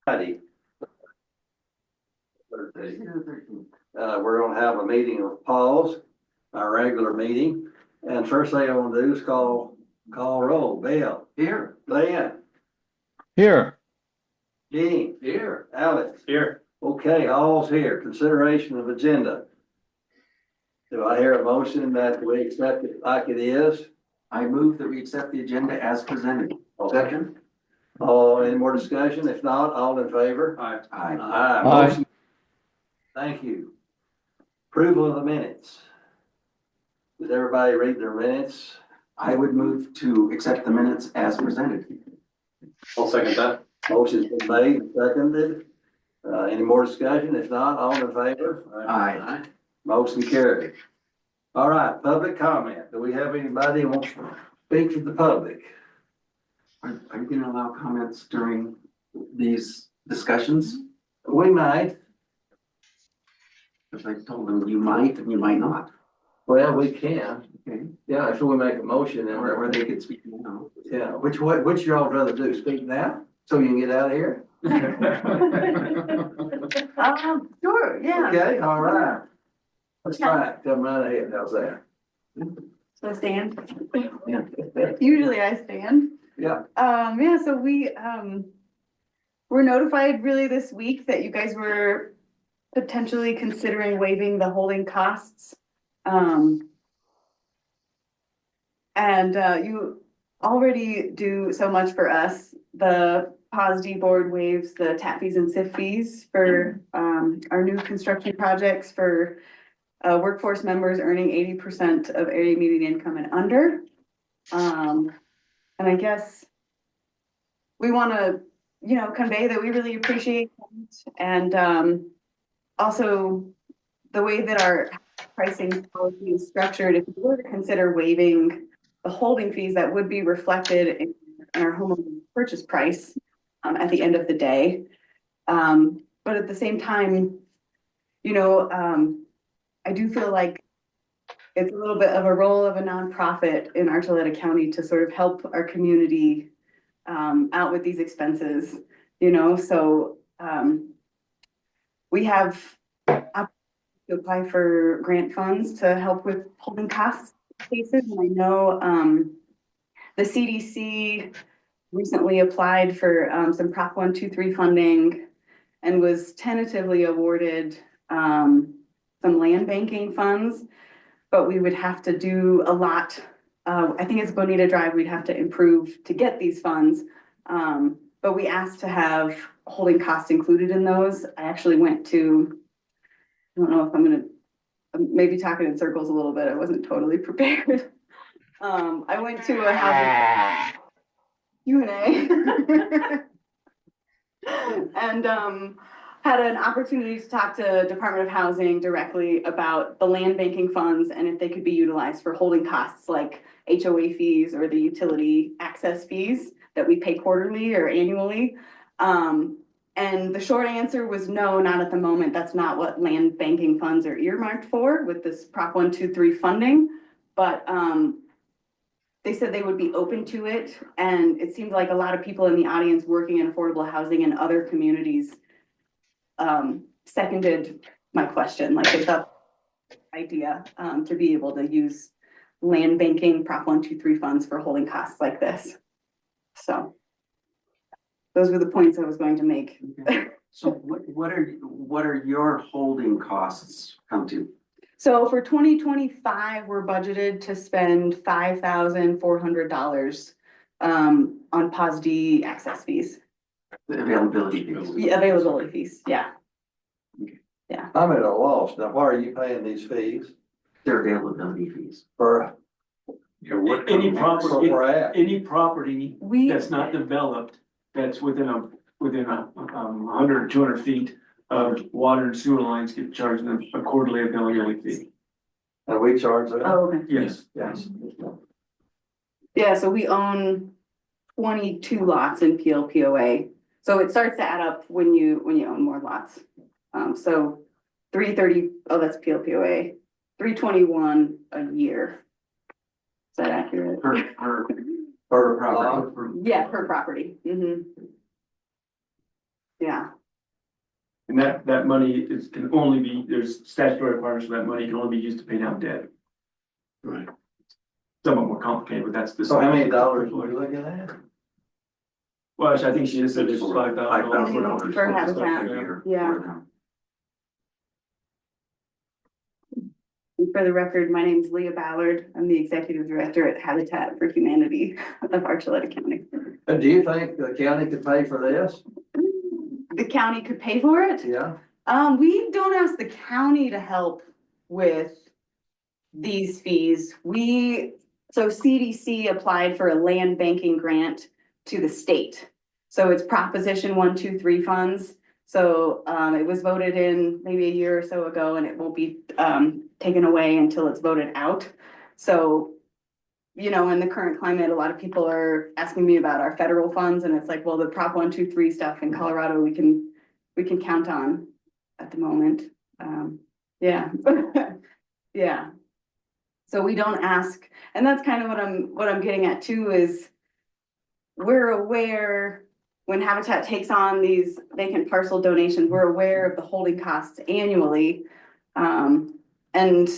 Friday. We're gonna have a meeting of PAWSD, our regular meeting. And first thing I want to do is call roll. Bill. Here. Glenn. Here. Gene. Here. Alex. Here. Okay, all's here. Consideration of agenda. Do I hear a motion that we accept it like it is? I move that we accept the agenda as presented. Second. Any more discussion? If not, all in favor? Aye. Aye. Aye. Aye. Motion. Thank you. Approval of the minutes. Did everybody read their minutes? I would move to accept the minutes as presented. I'll second that. Motion's been made and seconded. Any more discussion? If not, all in favor? Aye. Motion carried. All right, public comment. Do we have anybody who wants to speak to the public? Are you going to allow comments during these discussions? We might. Because I told them you might and you might not. Well, we can. Okay. Yeah, if we make a motion and Or they could speak now. yeah, which y'all rather do? Speak now? So you can get out of here? Sure, yeah. Okay, all right. Let's try it. Come right ahead. How's that? So I stand. Yeah. Usually I stand. Yeah. Yeah, so we, were notified really this week that you guys were potentially considering waiving the holding costs. You already do so much for us. The PAWSD Board waives the tap fees and SIF fees for, our new construction projects for workforce members earning 80% of area median income and under. And I guess we want to, convey that we really appreciate it. And also the way that our pricing policy is structured, if we were to consider waiving the holding fees, that would be reflected in our home purchase price at the end of the day. But at the same time, I do feel like it's a little bit of a role of a nonprofit in Archuleta County to sort of help our community out with these expenses, so we have to apply for grant funds to help with holding costs cases. And I know the CDC recently applied for some Prop 123 funding and was tentatively awarded some land banking funds, but we would have to do a lot. I think it's Bonita Drive we'd have to improve to get these funds. But we asked to have holding costs included in those. I actually went to, I don't know if I'm gonna, maybe talking in circles a little bit. I wasn't totally prepared. I went to a housing Q&A and had an opportunity to talk to Department of Housing directly about the land banking funds and if they could be utilized for holding costs like HOA fees or the utility access fees that we pay quarterly or annually. And the short answer was no, not at the moment. That's not what land banking funds are earmarked for with this Prop 123 funding. But they said they would be open to it. And it seemed like a lot of people in the audience working in affordable housing in other communities seconded my question, like it's a idea to be able to use land banking Prop 123 funds for holding costs like this. So those were the points I was going to make. Okay. So what are your holding costs come to? So for 2025, we're budgeted to spend $5,400 on PAWSD access fees. The availability fees. Yeah, availability fees, yeah. Okay. Yeah. I'm at a loss. Now, why are you paying these fees? Their availability fees. For Any property, where we're at? any property We, that's not developed, that's within a 100, 200 feet of water and sewer lines get charged a quarterly availability fee. And we charge that? oh, okay. Yes. Yes. Yeah, so we own 22 lots in PLPOA. So it starts to add up when you own more lots. So 330, oh, that's PLPOA, 321 a year. Is that accurate? Per property. Yeah, per property. yeah, And that money can only be, there's statutory requirements for that money can only be used to pay down debt. Right. Somewhat more complicated, but that's the. So how many dollars were you looking at? Well, I think she just said it's $5,000. $5,000 For Habitat, a year yeah. for them. And for the record, my name is Leah Ballard. I'm the executive director at Habitat for Humanity of Archuleta County. And do you think the county could pay for this? The county could pay for it? Yeah, We don't ask the county to help with these fees. So CDC applied for a land banking grant to the state. So it's Proposition 123 funds. So it was voted in maybe a year or so ago, and it won't be taken away until it's voted out. So, you know, in the current climate, a lot of people are asking me about our federal funds, and it's like, well, the Prop 123 stuff in Colorado, we can count on at the moment. Yeah, yeah. So we don't ask, and that's kind of what I'm getting at too, is we're aware when Habitat takes on these vacant parcel donations, we're aware of the holding costs annually. And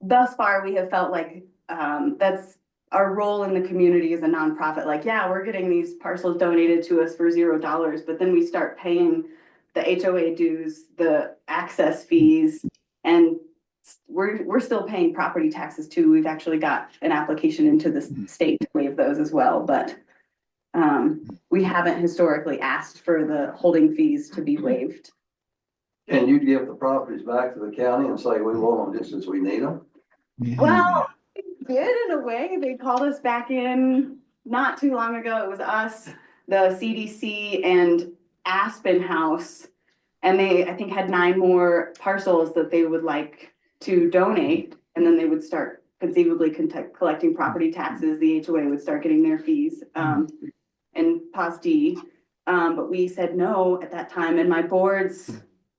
thus far, we have felt like that's our role in the community as a nonprofit. Like, yeah, we're getting these parcels donated to us for $0, but then we start paying the HOA dues, the access fees, and we're still paying property taxes too. We've actually got an application into the state to waive those as well, but we haven't historically asked for the holding fees to be waived. and you'd give the properties back to the county and say, we want them just as we need them? Well, we did in a way. They called us back in not too long ago. It was us, the CDC, and Aspen House. And they, I think, had 9 more parcels that they would like to donate. And then they would start conceivably collecting property taxes. The HOA would start getting their fees, and PAWSD. But we said no at that time. And my board's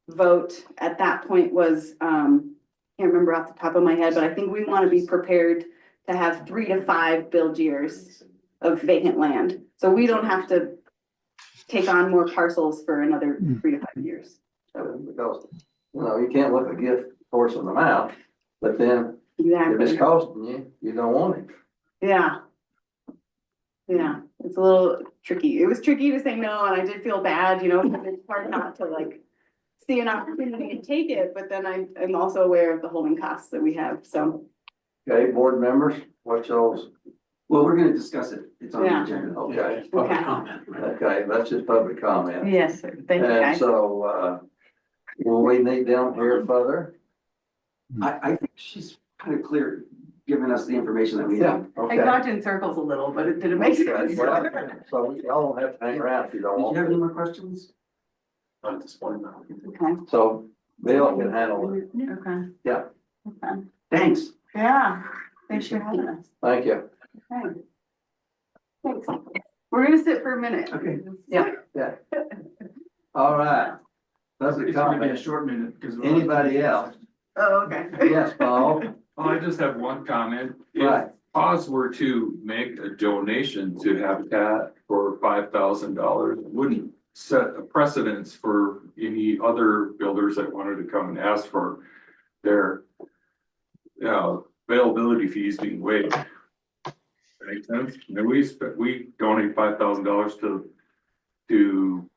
vote at that point was, can't remember off the top of my head, but I think we want to be prepared to have 3 to 5 build years of vacant land. So we don't have to take on more parcels for another 3 to 5 years. So, Because, you know, you can't look a gift horse in the mouth, but then if it's exactly. costing you, you don't want it. Yeah. Yeah, it's a little tricky. It was tricky to say no, and I did feel bad, you know, because it's hard not to like see an opportunity and take it, but then I'm also aware of the holding costs that we have, so. Okay, board members, what's y'all's, Well, we're gonna discuss it. It's on the Yeah. agenda. okay, Public Okay. comment. Right? okay, that's just public comment. Yes, sir. Thank you, And guys. so, will we need them here further? I think she's kind of clear, giving us the information that we Yeah, need. I okay. talked in circles a little, but it didn't make sense. Well, so y'all don't have to hang around if you don't Did you want have any to. more questions? Not at this point, no. Okay. So Bill can handle it. Okay. Yeah. Okay. Thanks. Yeah, thanks for having us. Thank you. Okay. Thanks. We're gonna sit for a minute. Okay. Yeah. All right. Public It's gonna be a comment. short minute because. Anybody else? Oh, okay. Yes, Paul? Well, I just have one comment. Right. If PAWS were to make a donation to Habitat for $5,000, it wouldn't set a precedence for any other builders that wanted to come and ask for their availability fees being waived. Makes sense? I mean, we donate $5,000 to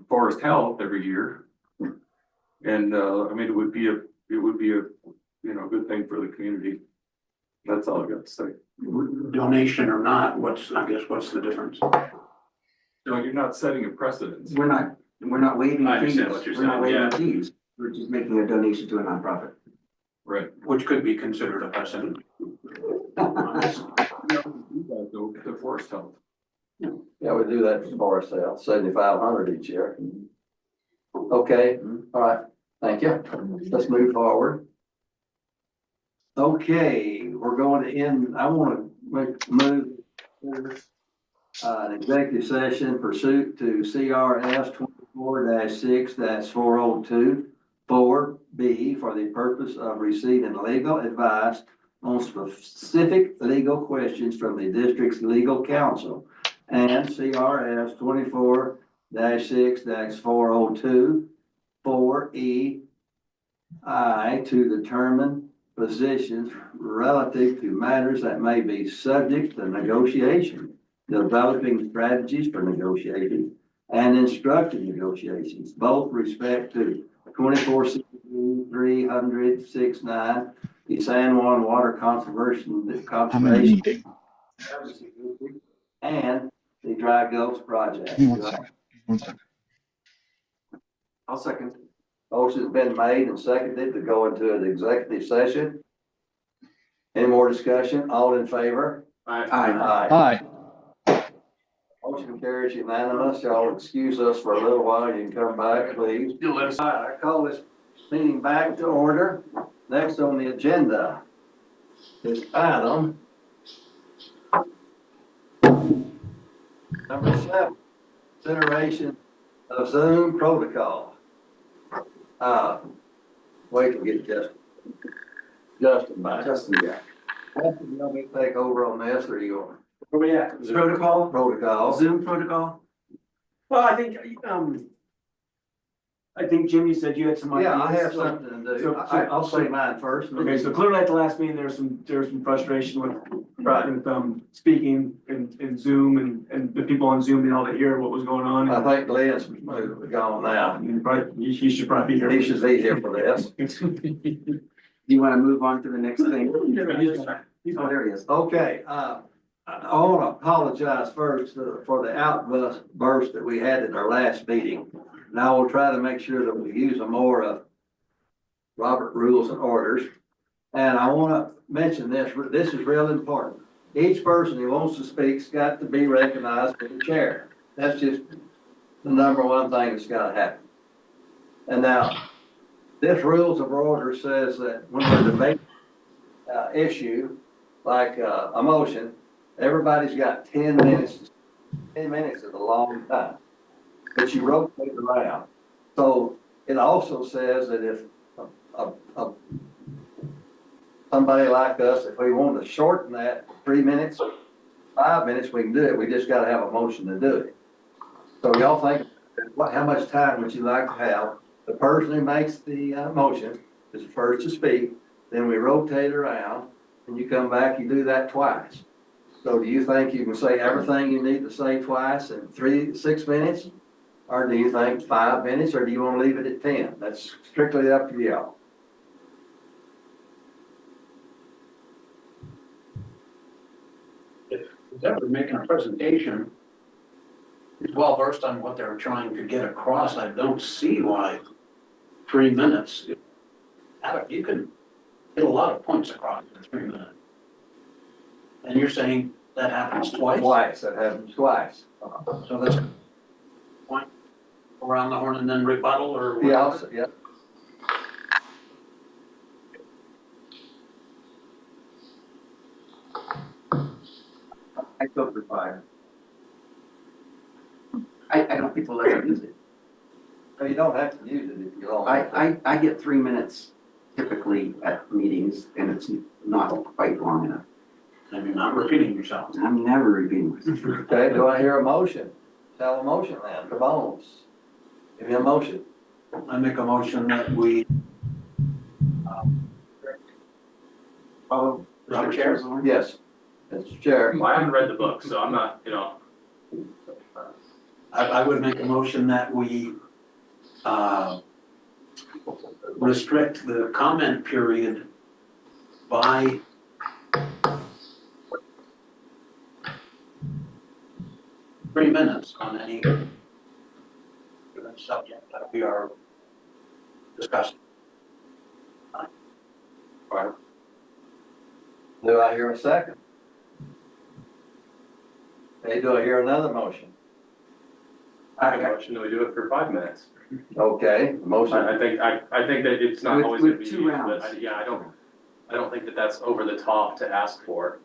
Forest Health every year. And I mean, it would be a good thing for the community. That's all I got to say. Donation or not, what's the difference? No, you're not setting a precedence. We're not waiving I fees. understand what you're We're not saying, waiving fees. We're just making a donation to a nonprofit. Right. Which could be considered a precedent. The Forest Health. Yeah, we do that for Forest Health, 7,500 each year. Okay, all right, thank you. Let's move forward. Okay, we're going to end, I want to move an executive session pursuant to CRS 24-6-402 4B for the purpose of receiving legal advice on specific legal questions from the district's legal counsel, and CRS 6-402 4E I to determine positions relative to matters that may be subject to negotiation, developing strategies for negotiating and instructing negotiations, both respect to 24/300/69, the San Juan Water Conservation Services and the Dry Gulch Project. I'll second. Motion's been made and seconded to go into an executive session. Any more discussion? All in favor? Aye. Motion carries unanimous. Y'all excuse us for a little while. You can come back, please. You'll let us. All right, I call this meeting back to order. Next on the agenda is item number 7, consideration of Zoom protocol. Wait till we get Justin back. Justin, yeah. Justin, you want me to take over on this, or you want Where we at? Protocol? protocol? Zoom protocol? Well, I think Jim, you said you had some ideas. Yeah, I have something to do. I'll say mine first. Okay, so clearly at the last meeting, there was some frustration with speaking in Zoom and the people on Zoom being able to hear what was going on. I think Glenn's gone now. He should probably be here. He should be here for this. Do you want to move on to the next thing? Oh, there he is. Okay, I want to apologize first for the outburst that we had at our last meeting. Now we'll try to make sure that we use more of Robert rules and orders. And I want to mention this is real important. Each person who wants to speak's got to be recognized by the chair. That's just the number one thing that's got to happen. And now, this rules of order says that when we're debating issue, like a motion, everybody's got 10 minutes. 10 minutes is a long time, but you rotate around. So it also says that if somebody like us, if we want to shorten that 3 minutes, 5 minutes, we can do it. We just got to have a motion to do it. So y'all think, how much time would you like to have? The person who makes the motion is the first to speak. Then we rotate around, and you come back. You do that twice. So do you think you can say everything you need to say twice in 6 minutes? Or do you think 5 minutes, or do you want to leave it at 10? That's strictly up to y'all. If ever making a presentation, is well versed on what they're trying to get across, I don't see why 3 minutes. You can get a lot of points across in 3 minutes. And you're saying that happens twice? Twice, that happens twice. So that's point around the horn and then rebuttal or Yeah, whatever? yeah. I go for 5. I don't think we'll ever use it. So you don't have to use it if you don't. want to. I get 3 minutes typically at meetings, and it's not quite long enough. And you're not repeating yourself. I'm never repeating myself. Okay, do I hear a motion? Tell a motion then, come on. Give me a motion. I make a motion that we. Follow Robert Chair? Yes, Mr. Chair. Well, I haven't read the book, so I'm not, I would make a motion that we restrict the comment period by 3 minutes on any given subject that we are discussing. Do I hear a second? Okay, do I hear another motion? I have a motion that we do it for 5 minutes. Okay, motion. I think that it's not With- always with gonna be 2 used, rounds. but I don't think that that's over the top to ask for.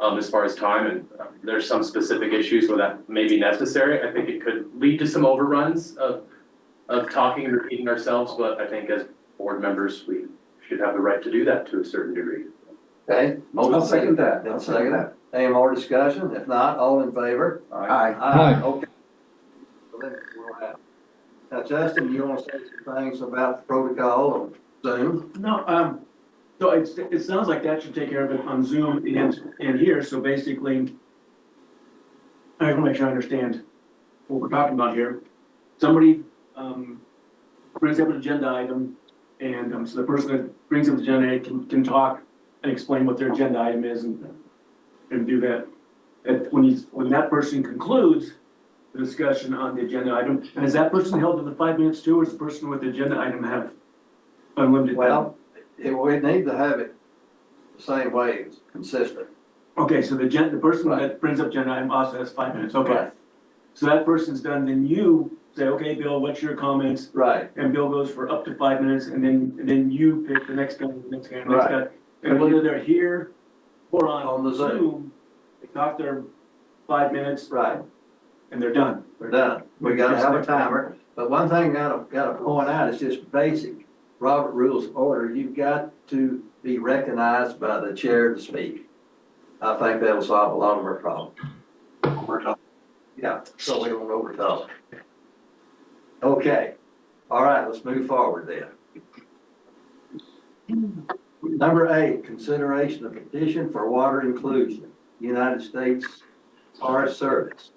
As far as time, and there's some specific issues where that may be necessary. I think it could lead to some overruns of talking and repeating ourselves, but I think as board members, we should have the right to do that to a certain degree. Okay. motion I'll second that. Then second that. Any more discussion? If not, all in favor? Aye. Okay. So then we'll Now, Justin, you wanna say some things about the protocol on Zoom? No, so it sounds like that should take care of it on Zoom and here, so basically, I want to make sure I understand what we're talking about here. Somebody, brings up an agenda item, and, so the person that brings up the agenda item can talk and explain what their agenda item is and do that. And when that person concludes the discussion on the agenda item, and is that person held to the 5 minutes too, or does the person with the agenda item have unlimited time? Well, we need to have it the same way, it's consistent. Okay, so the person that brings up agenda item also has 5 minutes, okay. Right. So that person's done, then you say, okay, Bill, what's your comments? Right, And Bill goes for up to 5 minutes, and then you pick the next guy, the next guy, the next Right. guy. And whether they're here or On the on Zoom. Zoom, they talk their 5 minutes right, and they're done. we're done. We gotta have a timer, but one thing gotta point out, is just basic Robert Rules of Order, you've got to be recognized by the chair to speak. I think that'll solve a lot of our problems. Yeah, so we don't overtalk. Okay, all right, let's move forward then. Number 8, consideration of petition for water inclusion, United States Forest Service.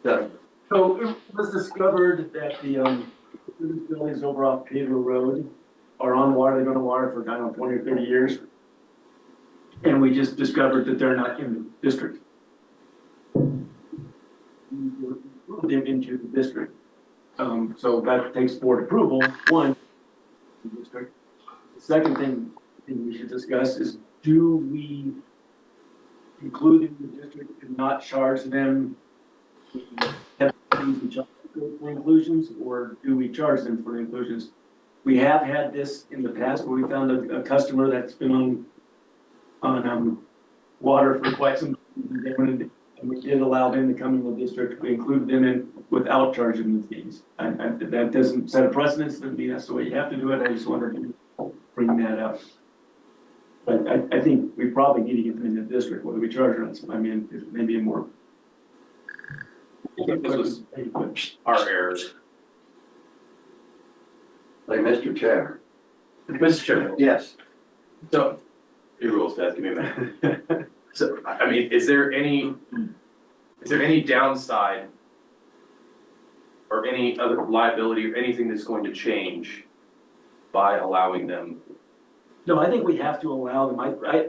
Justin. So it was discovered that the buildings over off Pedro Road are on water, they've been on water for, I don't know, 20 or 30 years. And we just discovered that they're not in the district. Moved them into the district. So that takes board approval, one, the district. The second thing we should discuss is, do we include in the district and not charge them for inclusions, or do we charge them for the inclusions? We have had this in the past where we found a customer that's been on water for quite some time, and we did allow them to come in the district. We included them in without charging the fees. That doesn't set a precedence, doesn't mean that's the way you have to do it. I just wanted to bring that up. But I think we probably need to get them in the district, whether we charge or not. So, I mean, it may be a more. This was our errors. Like Mr. Chair. Mr. Chairman, Yes. so, your rules, Dad, give me a minute. So, I mean, is there any downside or any other liability or anything that's going to change by allowing them? No, I think we have to allow them.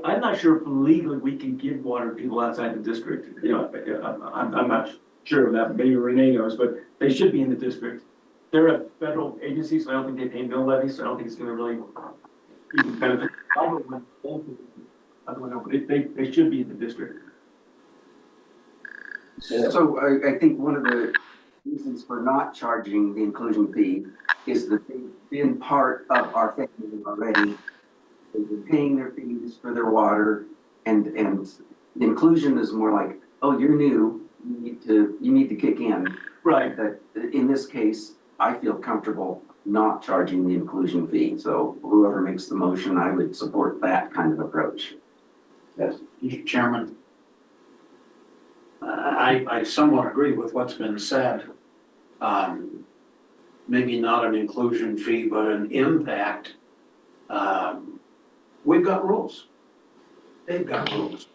I'm not sure if legally we can give water to people outside the district. You know, I'm not sure of that. Maybe Renee knows, but they should be in the district. They're a federal agency, so I don't think they pay mill levies, so I don't think it's gonna really even benefit. I don't know, but they should be in the district. So I think one of the reasons for not charging the inclusion fee is that they've been part of our family already. They've been paying their fees for their water, and the inclusion is more like, oh, you're new, you need to kick in. Right. That in this case, I feel comfortable not charging the inclusion fee. So whoever makes the motion, I would support that kind of approach. Yes. Mr. Chairman, I somewhat agree with what's been said. Maybe not an inclusion fee, but an impact. We've got rules. They've got rules.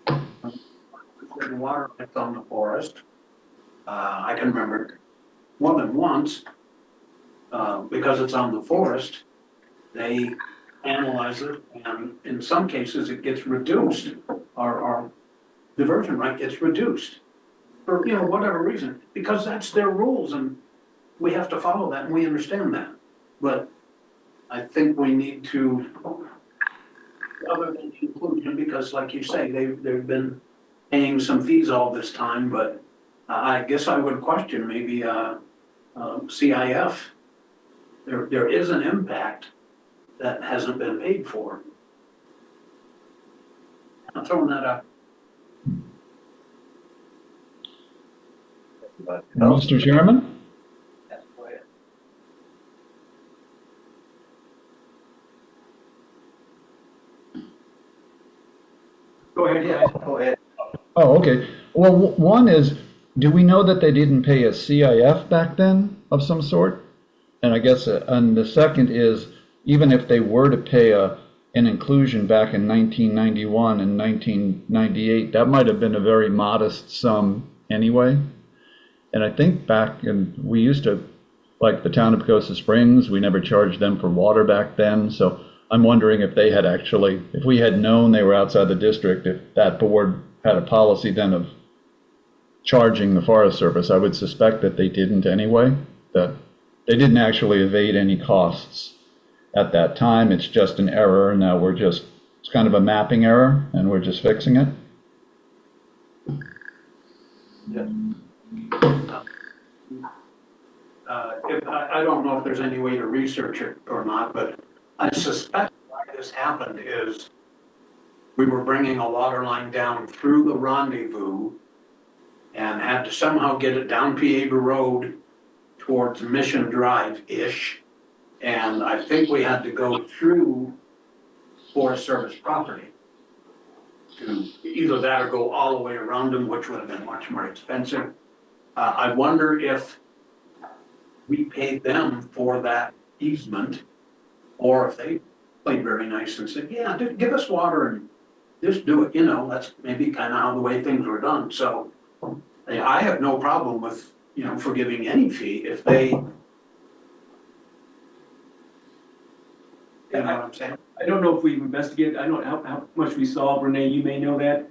The water rights on the forest. I can remember more than once, because it's on the forest, they analyze it, and in some cases it gets reduced. Our diversion right gets reduced for, you know, whatever reason, because that's their rules and we have to follow that and we understand that. But I think we need to, other than inclusion, because like you say, they've been paying some fees all this time, but I guess I would question maybe CIF. There is an impact that hasn't been paid for. I'm throwing that up. Mr. Chairman? Go ahead, Yeah, go ahead. Oh, okay. Well, one is, do we know that they didn't pay a CIF back then of some sort? And I guess, and the second is, even if they were to pay an inclusion back in 1991 and 1998, that might have been a very modest sum anyway. And I think we used to, like the town of Pacosa Springs, we never charged them for water back then. So I'm wondering if they had actually, if we had known they were outside the district, if that board had a policy then of charging the Forest Service. I would suspect that they didn't anyway, that they didn't actually evade any costs at that time. It's just an error. Now it's kind of a mapping error and we're just fixing it. I don't know if there's any way to research it or not, but I suspect why this happened is we were bringing a water line down through the rendezvous and had to somehow get it down Piega Road towards Mission Drive-ish. And I think we had to go through Forest Service property to either that or go all the way around them, which would have been much more expensive. I wonder if we paid them for that easement, or if they played very nice and said, yeah, give us water and just do it, that's maybe kind of how the way things were done. So I have no problem with, forgiving any fee if they, you know what I'm saying? I don't know if we've investigated, I don't know how much we saw, Renee, you may know that.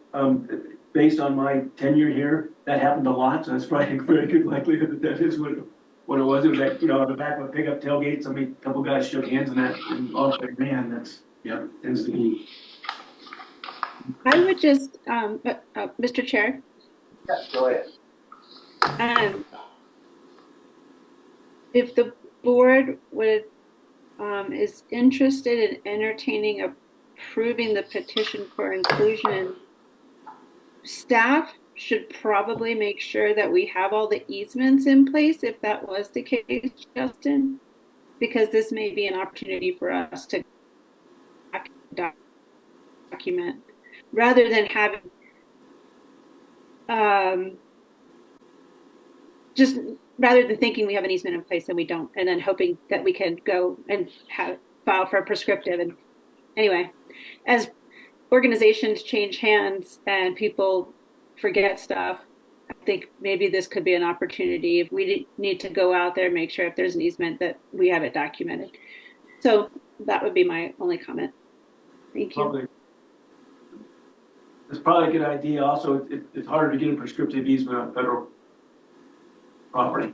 Based on my tenure here, that happened a lot, so that's probably a very good likelihood that is what it was. It was like, on the back of a pickup tailgate, a couple guys shook hands on that, and all like, man, that's, tends to be. I would just, Mr. Chair, Yes, go ahead. if the board is interested in entertaining approving the petition for inclusion, staff should probably make sure that we have all the easements in place, if that was the case, Justin, because this may be an opportunity for us to document rather than having rather than thinking we have an easement in place and we don't, and then hoping that we can go and file for a prescriptive. And anyway, as organizations change hands and people forget stuff, I think maybe this could be an opportunity if we need to go out there, make sure if there's an easement that we have it documented. So that would be my only comment. Thank you. It's probably a good idea. Also, it's harder to get a prescriptive easement on federal property.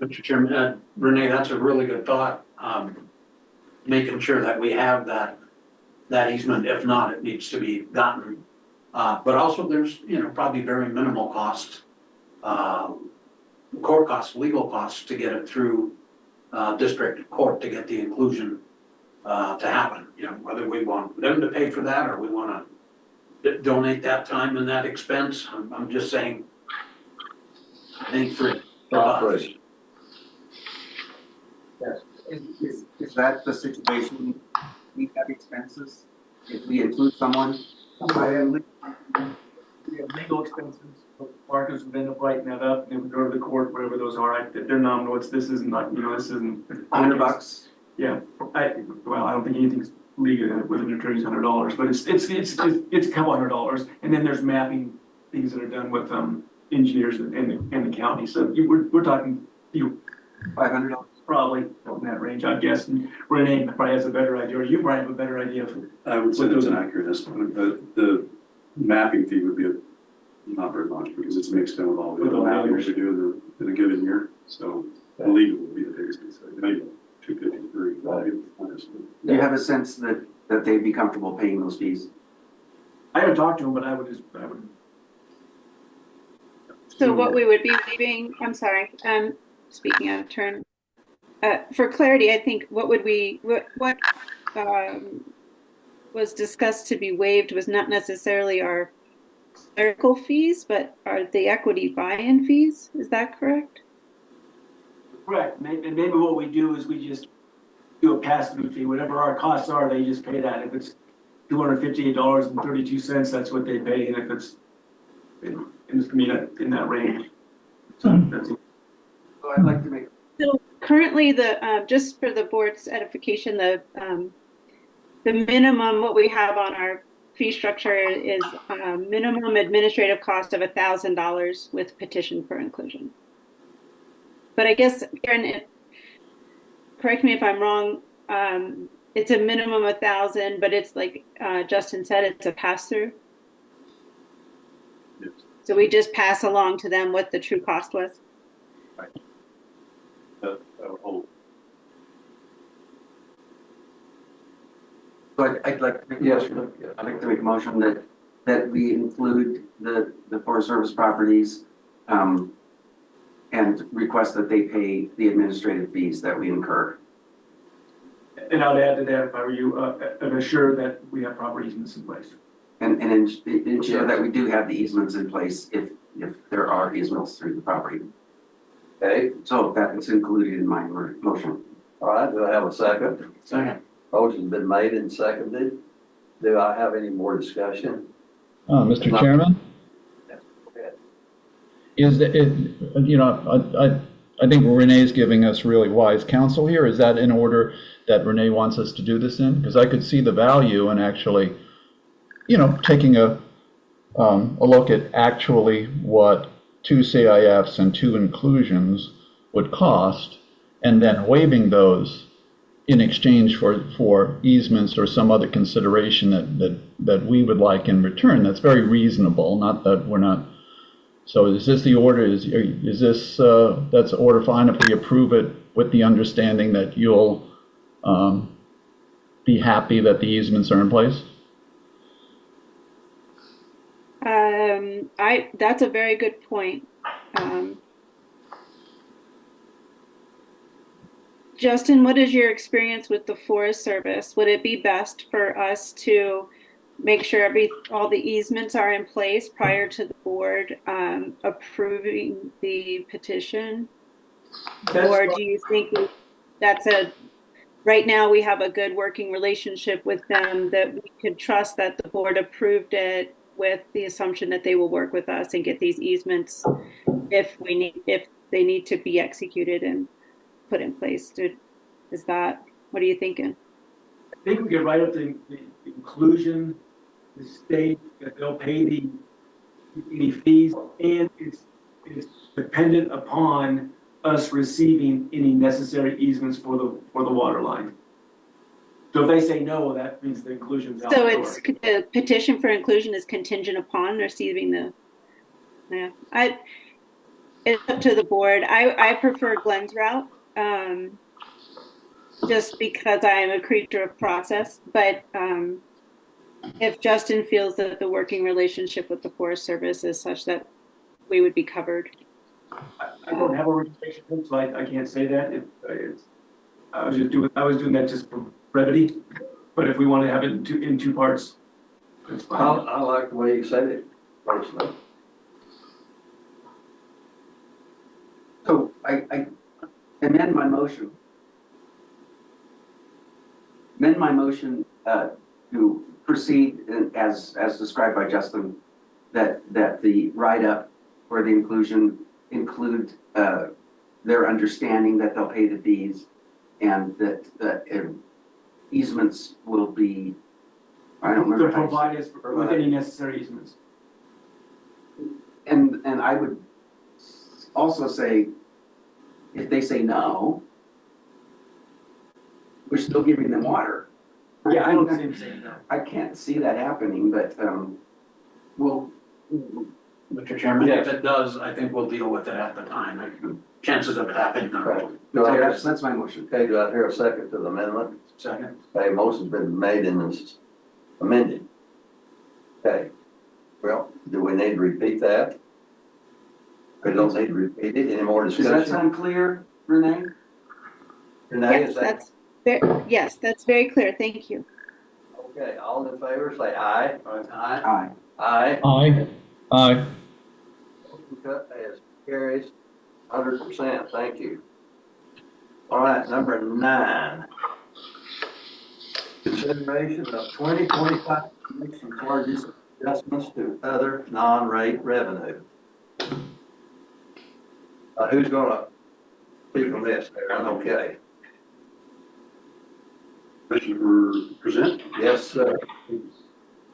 Mr. Chairman, Renee, that's a really good thought. Making sure that we have that easement. If not, it needs to be gotten. But also there's, probably very minimal costs, court costs, legal costs to get it through district court to get the inclusion to happen. Whether we want them to pay for that or we want to donate that time and that expense. I'm just saying, I think for us. Yes. Is that the situation? We have expenses if we include someone? We have legal expenses, Marcus would end up writing that up, and it would go to the court, whatever those are. They're nominal. This isn't $100. Yeah, I don't think anything's legal with an attorney's $100, but it's a couple $100, and then there's mapping things that are done with engineers and the county. So we're talking $500. Probably in that range, I guess. And Renee probably has a better idea, or you probably have a better idea. I would say that's an accurate estimate. The mapping fee would be not very much because it's mixed in with all the other mapping we do in a given year. So the legal would be the biggest piece. Maybe 253. Do you have a sense that they'd be comfortable paying those fees? I haven't talked to them, but I would. So what we would be leaving, I'm sorry, speaking out of turn. For clarity, I think what was discussed to be waived was not necessarily our clerical fees, but are the equity buy-in fees. Is that correct? Correct. And maybe what we do is we just do a pass-through fee. Whatever our costs are, they just pay that. If it's $258.32, that's what they pay. And if it's in that range. So that's, So I'd like to make, So currently, just for the board's edification, the minimum, what we have on our fee structure is minimum administrative cost of $1,000 with petition for inclusion. But I guess, Aaron, correct me if I'm wrong, it's a minimum of 1,000, but it's like Justin said, it's a pass-through. Yes. So we just pass along to them what the true cost was. That would hold. so I'd like, to make- Yes, I'd like to make a motion that we include the Forest Service properties, and request that they pay the administrative fees that we incur. and I'd add to that, if I were you, and assure that we have proper easements in place. And ensure that we do have the easements in place if there are easements through the property. okay, So that is included in my motion. all right, do I have a second? Second. Motion's been made and seconded. Do I have any more discussion? Mr. Chairman? Is that, I think Renee's giving us really wise counsel here. Is that in order that Renee wants us to do this in? Because I could see the value in actually, taking a look at actually what 2 CIFs and 2 inclusions would cost, and then waiving those in exchange for easements or some other consideration that we would like in return. That's very reasonable, not that we're not. So is this the order, is this, that's order fine if we approve it with the understanding that you'll be happy that the easements are in place? That's a very good point. Justin, what is your experience with the Forest Service? Would it be best for us to make sure all the easements are in place prior to the board approving the petition? Or do you think right now we have a good working relationship with them that we could trust that the board approved it with the assumption that they will work with us and get these easements if they need to be executed and put in place? What are you thinking? I think we could write up the inclusion, the state that they'll pay any fees, and it's dependent upon us receiving any necessary easements for the water line. So if they say no, that means the inclusion's out. So the petition for inclusion is contingent upon receiving it's up to the board. I prefer Glenn's route, just because I am a creature of process, but if Justin feels that the working relationship with the Forest Service is such that we would be covered. I don't have a relationship, so I can't say that. I was doing that just for brevity, but if we want to have it in two parts, it's fine. I like the way you said it, personally. So I amend my motion. To proceed as described by Justin, that the write-up for the inclusion include their understanding that they'll pay the fees, and that easements will be, I don't remember. To provide us with any necessary easements. And I would also say, if they say no, we're still giving them water. Yeah, I don't see him saying no. I can't see that happening, but, Well, Mr. Chairman, if it does, I think we'll deal with it at the time. Chances of it happening are Okay. so that's my motion. Okay, do I hear a second to the amendment? second. Okay, motion's been made and is amended. Okay, well, do we need to repeat that? We don't need to repeat it, any more Does that discussion? sound clear, Renee? Renee, Yes, is that? that's very clear. Thank you. Okay, all in favor, say aye. Aye. Aye. Aye. Aye. Motion as carries 100%, thank you. All right, number 9. Consideration of 2025 commission charges adjustments to other non-rate revenue. Who's gonna speak on this, Aaron? Okay. Commissioner present. Yes, sir.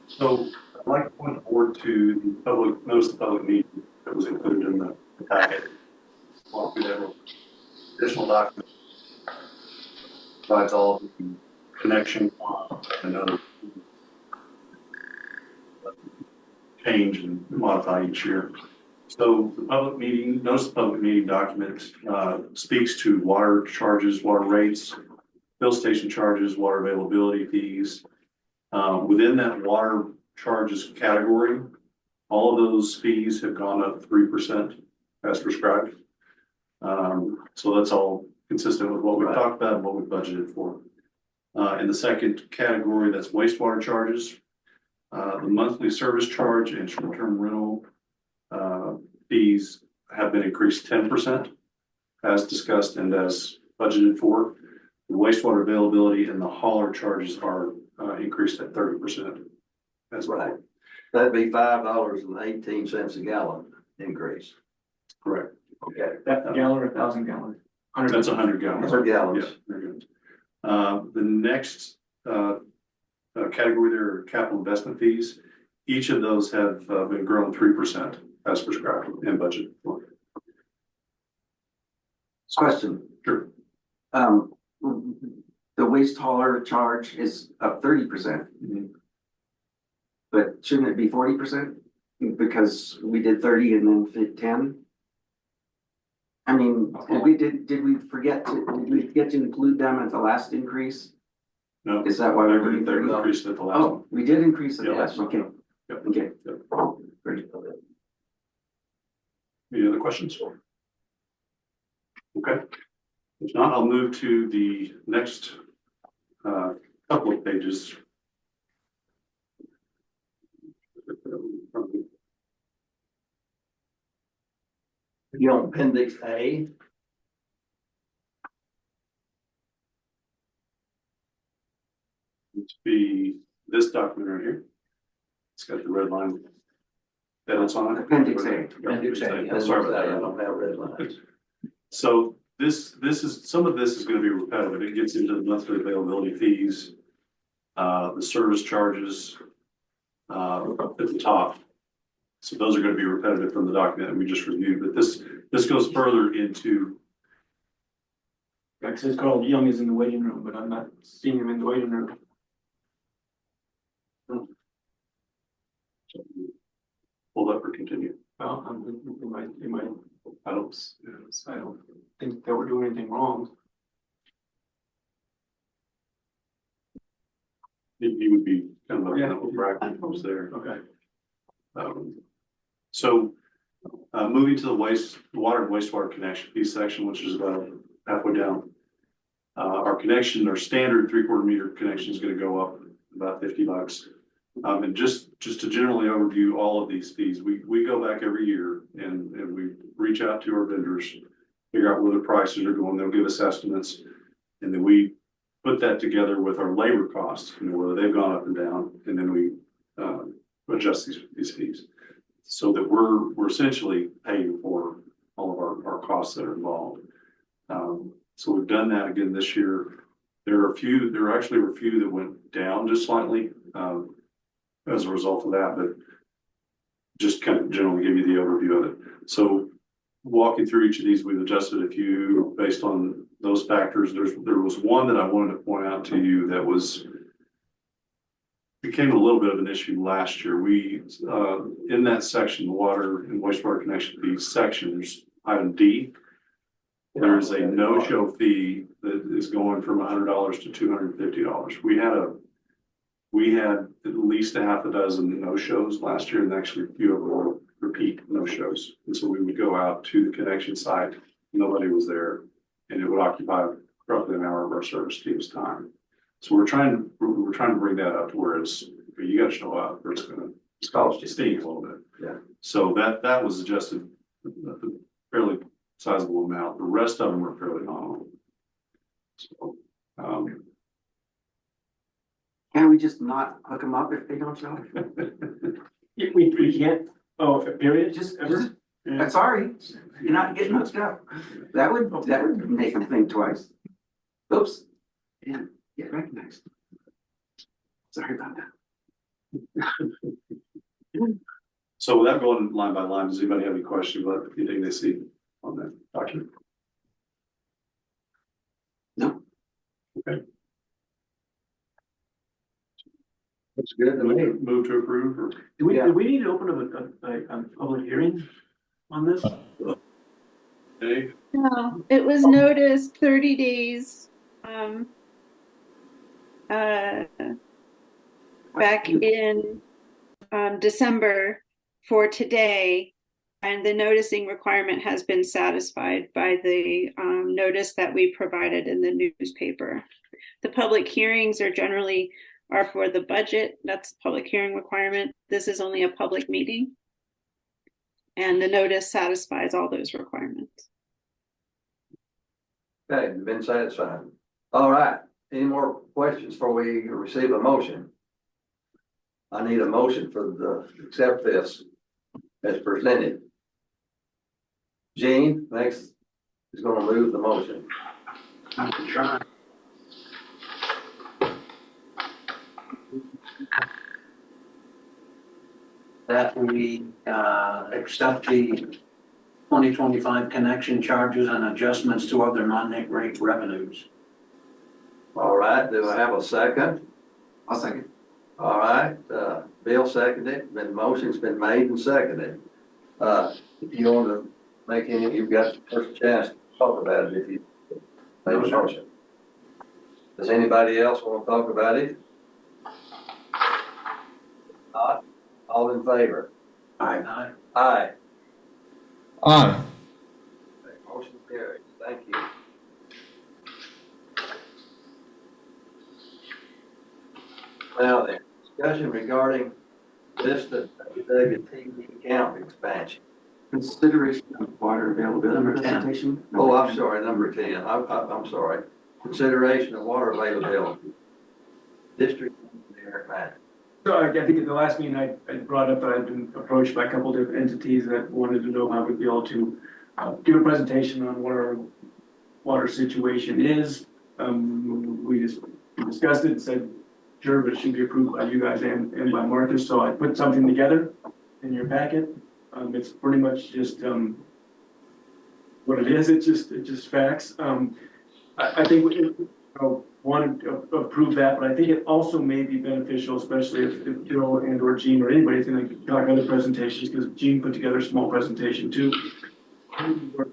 So I'd like to point the board to the public, notice of public meeting that was included in the packet. Walk through that additional document. Provides all the connection and other change and modify each year. So the public meeting, notice of public meeting document speaks to water charges, water rates, fill station charges, water availability fees. Within that water charges category, all of those fees have gone up 3% as prescribed. So that's all consistent with what we've talked about and what we've budgeted for. In the second category, that's wastewater charges. The monthly service charge and short-term rental fees have been increased 10% as discussed and as budgeted for. The wastewater availability and the hauler charges are increased at 30% as well. Right. That'd be $5.18 a gallon increase. Correct. Okay. That gallon or 1,000 gallons? That's 100 gallons. 100 gallons. Yeah, very good. The next category there are capital investment fees. Each of those have been grown 3% as prescribed and budgeted for. Question. Sure. The waste hauler charge is up 30%. Mhm. But shouldn't it be 40%? Because we did 30 and then fit 10? I mean, did we forget to include them at the last increase? No. Is that why we're doing They 30? increased at the last one. Oh, we did increase it, Yeah. yes, okay. Yep. Okay. Yep. Great. Any other questions? Okay. If not, I'll move to the next couple of pages. You on appendix A? To be this document right here. It's got the red line. That's on it. Appendix A. Appendix A. Yeah, sorry about I that. don't have red lines. So this is, some of this is gonna be repetitive. It gets into the monthly availability fees, the service charges, at the top. So those are gonna be repetitive from the document that we just reviewed, but this goes further into, Like it says Carl Young is in the waiting room, but I'm not seeing him in the waiting room. hold up or continue. Well, it might, I don't, I don't think that we're doing anything wrong. he would be kind of Yeah. a practice there. Okay. So, moving to the water and wastewater connection fee section, which is about halfway down. Our standard 3/4 meter connection is gonna go up about $50. And just to generally overview all of these fees, we go back every year and we reach out to our vendors, figure out where the prices are going, they'll give us estimates. And then we put that together with our labor costs, whether they've gone up and down, and then we adjust these fees. So that we're essentially paying for all of our costs that are involved. So we've done that again this year. There actually were a few that went down just slightly as a result of that, but just kind of generally give you the overview of it. So walking through each of these, we've adjusted a few based on those factors. There was one that I wanted to point out to you that became a little bit of an issue last year. We, in that section, the water and wastewater connection fees section, there's item D. There is a no-show fee that is going from $100 to $250. We had at least a half a dozen no-shows last year, and actually a few of them were repeat no-shows. And so we would go out to the connection site, nobody was there, and it would occupy roughly an hour of our service team's time. So we're trying to bring that up to where you gotta show up, or it's gonna cost you steam a little bit. Yeah. So that was adjusted a fairly sizable amount. The rest of them were fairly nominal. So, Can we just not hook them up if they don't show? We can't, oh, period, Just, sorry, You're not getting hooked up. That would make them think twice. Oops. Yeah, get recognized. Sorry about that. So without going line by line, does anybody have any questions about anything they see on that document? No. Okay. Looks good to me. Move to approve or? Do we need to open up a public hearing on this? Dave? No, it was noticed 30 days, back in, December for today. And the noticing requirement has been satisfied by the, notice that we provided in the newspaper. The public hearings are for the budget. That's public hearing requirement. This is only a public meeting. And the notice satisfies all those requirements. Okay, you've been satisfied. All right, any more questions before we receive a motion? I need a motion accept this as presented. Gene, next is gonna move the motion. I can try. That we, accept the 2025 connection charges and adjustments to other non-net rate revenues. All right, do I have a second? I'll second. All right, Bill seconded, motion's been made and seconded. If you want to make any, you've got the first chance to talk about it if you make a motion. Does anybody else want to talk about it? Not, all in favor? Aye. Aye. Aye. Okay, motion carries, thank you. Now then, discussion regarding Vista WTV account expansion. Consideration of water availability Number 10. presentation. Oh, I'm sorry, number 10, I'm sorry. Consideration of water availability. District engineer, Matt. So I think at the last meeting, I brought up that I'd been approached by a couple different entities that wanted to know how we'd be able to give a presentation on what our water situation is. We discussed it and said, sure, but it should be approved by you guys and by Marcus. So I put something together in your packet. It's pretty much just what it is. It's just facts. I think we wanted to approve that, but I think it also may be beneficial, especially if Joe and or Gene or anybody's going to talk other presentations, because Gene put together a small presentation too. We're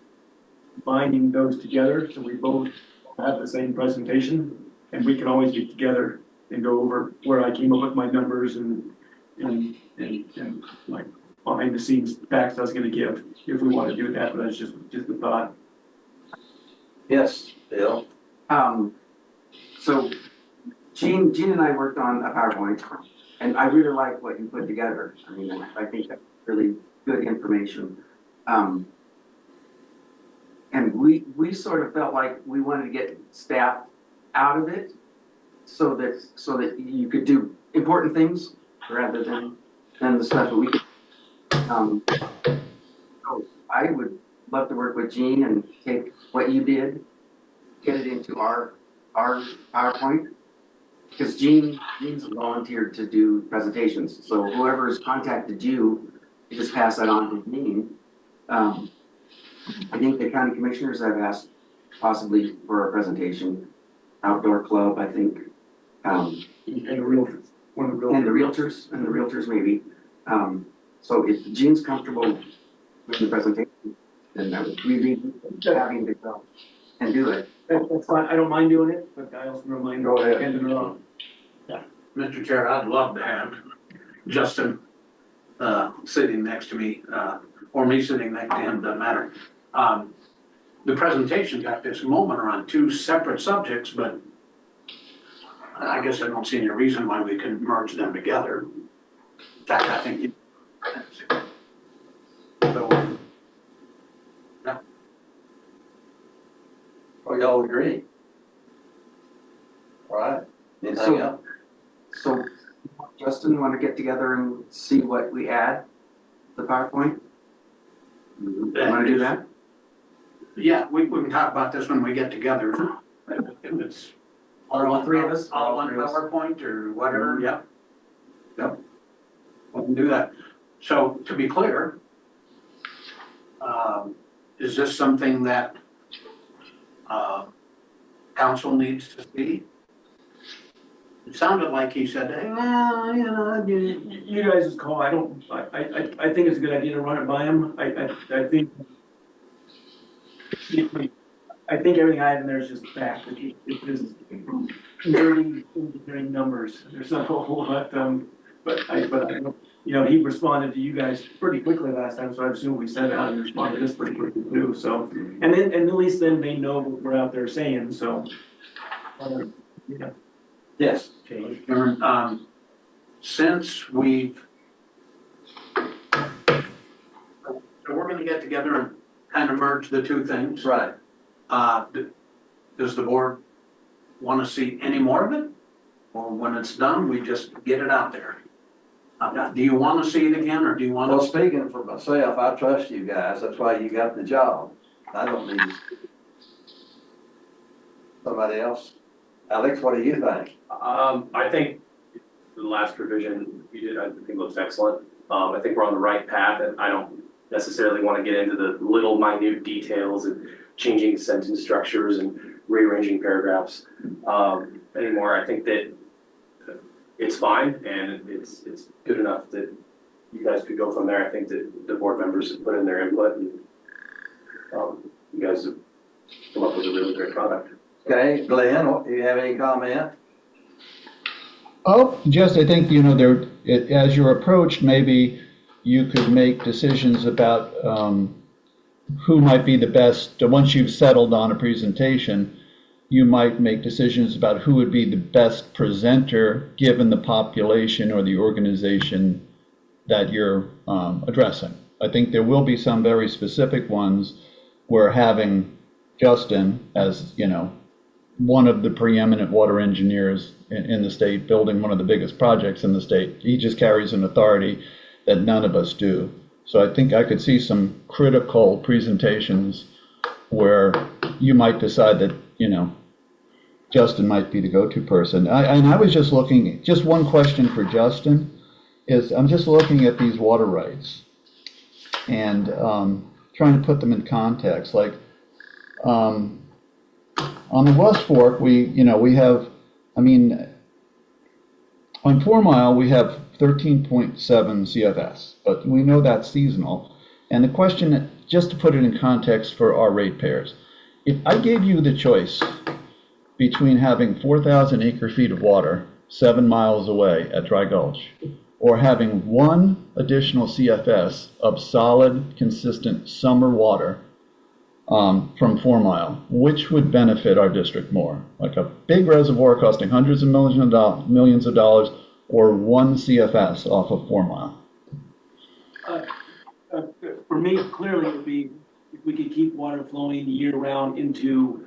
binding those together so we both have the same presentation, and we can always get together and go over where I came up with my numbers and like behind the scenes facts I was going to give if we want to do that. But that's just a thought. Yes, Bill. So Gene and I worked on a PowerPoint, and I really like what you put together. I mean, I think that's really good information. And we sort of felt like we wanted to get staff out of it so that you could do important things rather than the stuff that we could. So I would love to work with Gene and take what you did, get it into our PowerPoint, because Gene's volunteered to do presentations. So whoever's contacted you, you just pass that on to Gene. I think the county commissioners have asked possibly for a presentation, outdoor club, I think. And the realtors, And the realtors maybe. So if Gene's comfortable with the presentation, then I would really having to go and do it. That's fine. I don't mind doing it, but I also don't mind Go ahead. handing it on. Mr. Chair, I'd love to have Justin, sitting next to me, or me sitting next to him, doesn't matter. The presentation got this moment around two separate subjects, but I guess I don't see any reason why we couldn't merge them together. In fact, I think so, Oh, y'all agree? All right, anything So- else? So Justin, want to get together and see what we add, the PowerPoint? Want to do that? Yeah, we can talk about this when we get together. If it's All three of us? all one PowerPoint or whatever, yep. Yep. We can do that. So to be clear, is this something that, council needs to see? It sounded like he said, hey, well, you know, You guys' call, I think it's a good idea to run it by him, I think everything I have in there is just fact, it is nerdy engineering numbers, there's not a whole lot, but you know, he responded to you guys pretty quickly last time, so I assume we sent it out and responded to this pretty quickly too, so. And at least then they know what we're out there saying, so. Yeah. Yes. okay, Aaron, since we've, so we're gonna get together and kind of merge the two things. Right. Does the board want to see any more of it? Or when it's done, we just get it out there? Do you want to see it again, or do you want Well, to? speaking for myself, I trust you guys. That's why you got the job. I don't need somebody else. Alex, what do you think? I think the last revision we did, I think looks excellent. I think we're on the right path, and I don't necessarily want to get into the little minute details and changing sentence structures and rearranging paragraphs anymore. I think that it's fine, and it's good enough that you guys could go from there. I think that the board members have put in their input, and you guys have come up with a really great product. Okay, Glenn, do you have any comment? Oh, just, I think, you know, as you're approached, maybe you could make decisions about who might be the best. Once you've settled on a presentation, you might make decisions about who would be the best presenter given the population or the organization that you're addressing. I think there will be some very specific ones where having Justin as, you know, one of the preeminent water engineers in the state, building one of the biggest projects in the state, he just carries an authority that none of us do. So I think I could see some critical presentations where you might decide that, you know, Justin might be the go-to person. And I was just looking, just one question for Justin is, I'm just looking at these water rights and trying to put them in context. Like, on the West Fork, we have, I mean, on 4 Mile, we have 13.7 CFS, but we know that's seasonal. And the question, just to put it in context for our ratepayers, if I gave you the choice between having 4,000 acre-feet of water 7 miles away at Dry Gulch, or having 1 additional CFS of solid, consistent summer water from 4 Mile, which would benefit our district more? Like a big reservoir costing hundreds of millions of dollars, or 1 CFS off of 4 Mile? For me, clearly it would be, if we could keep water flowing year round into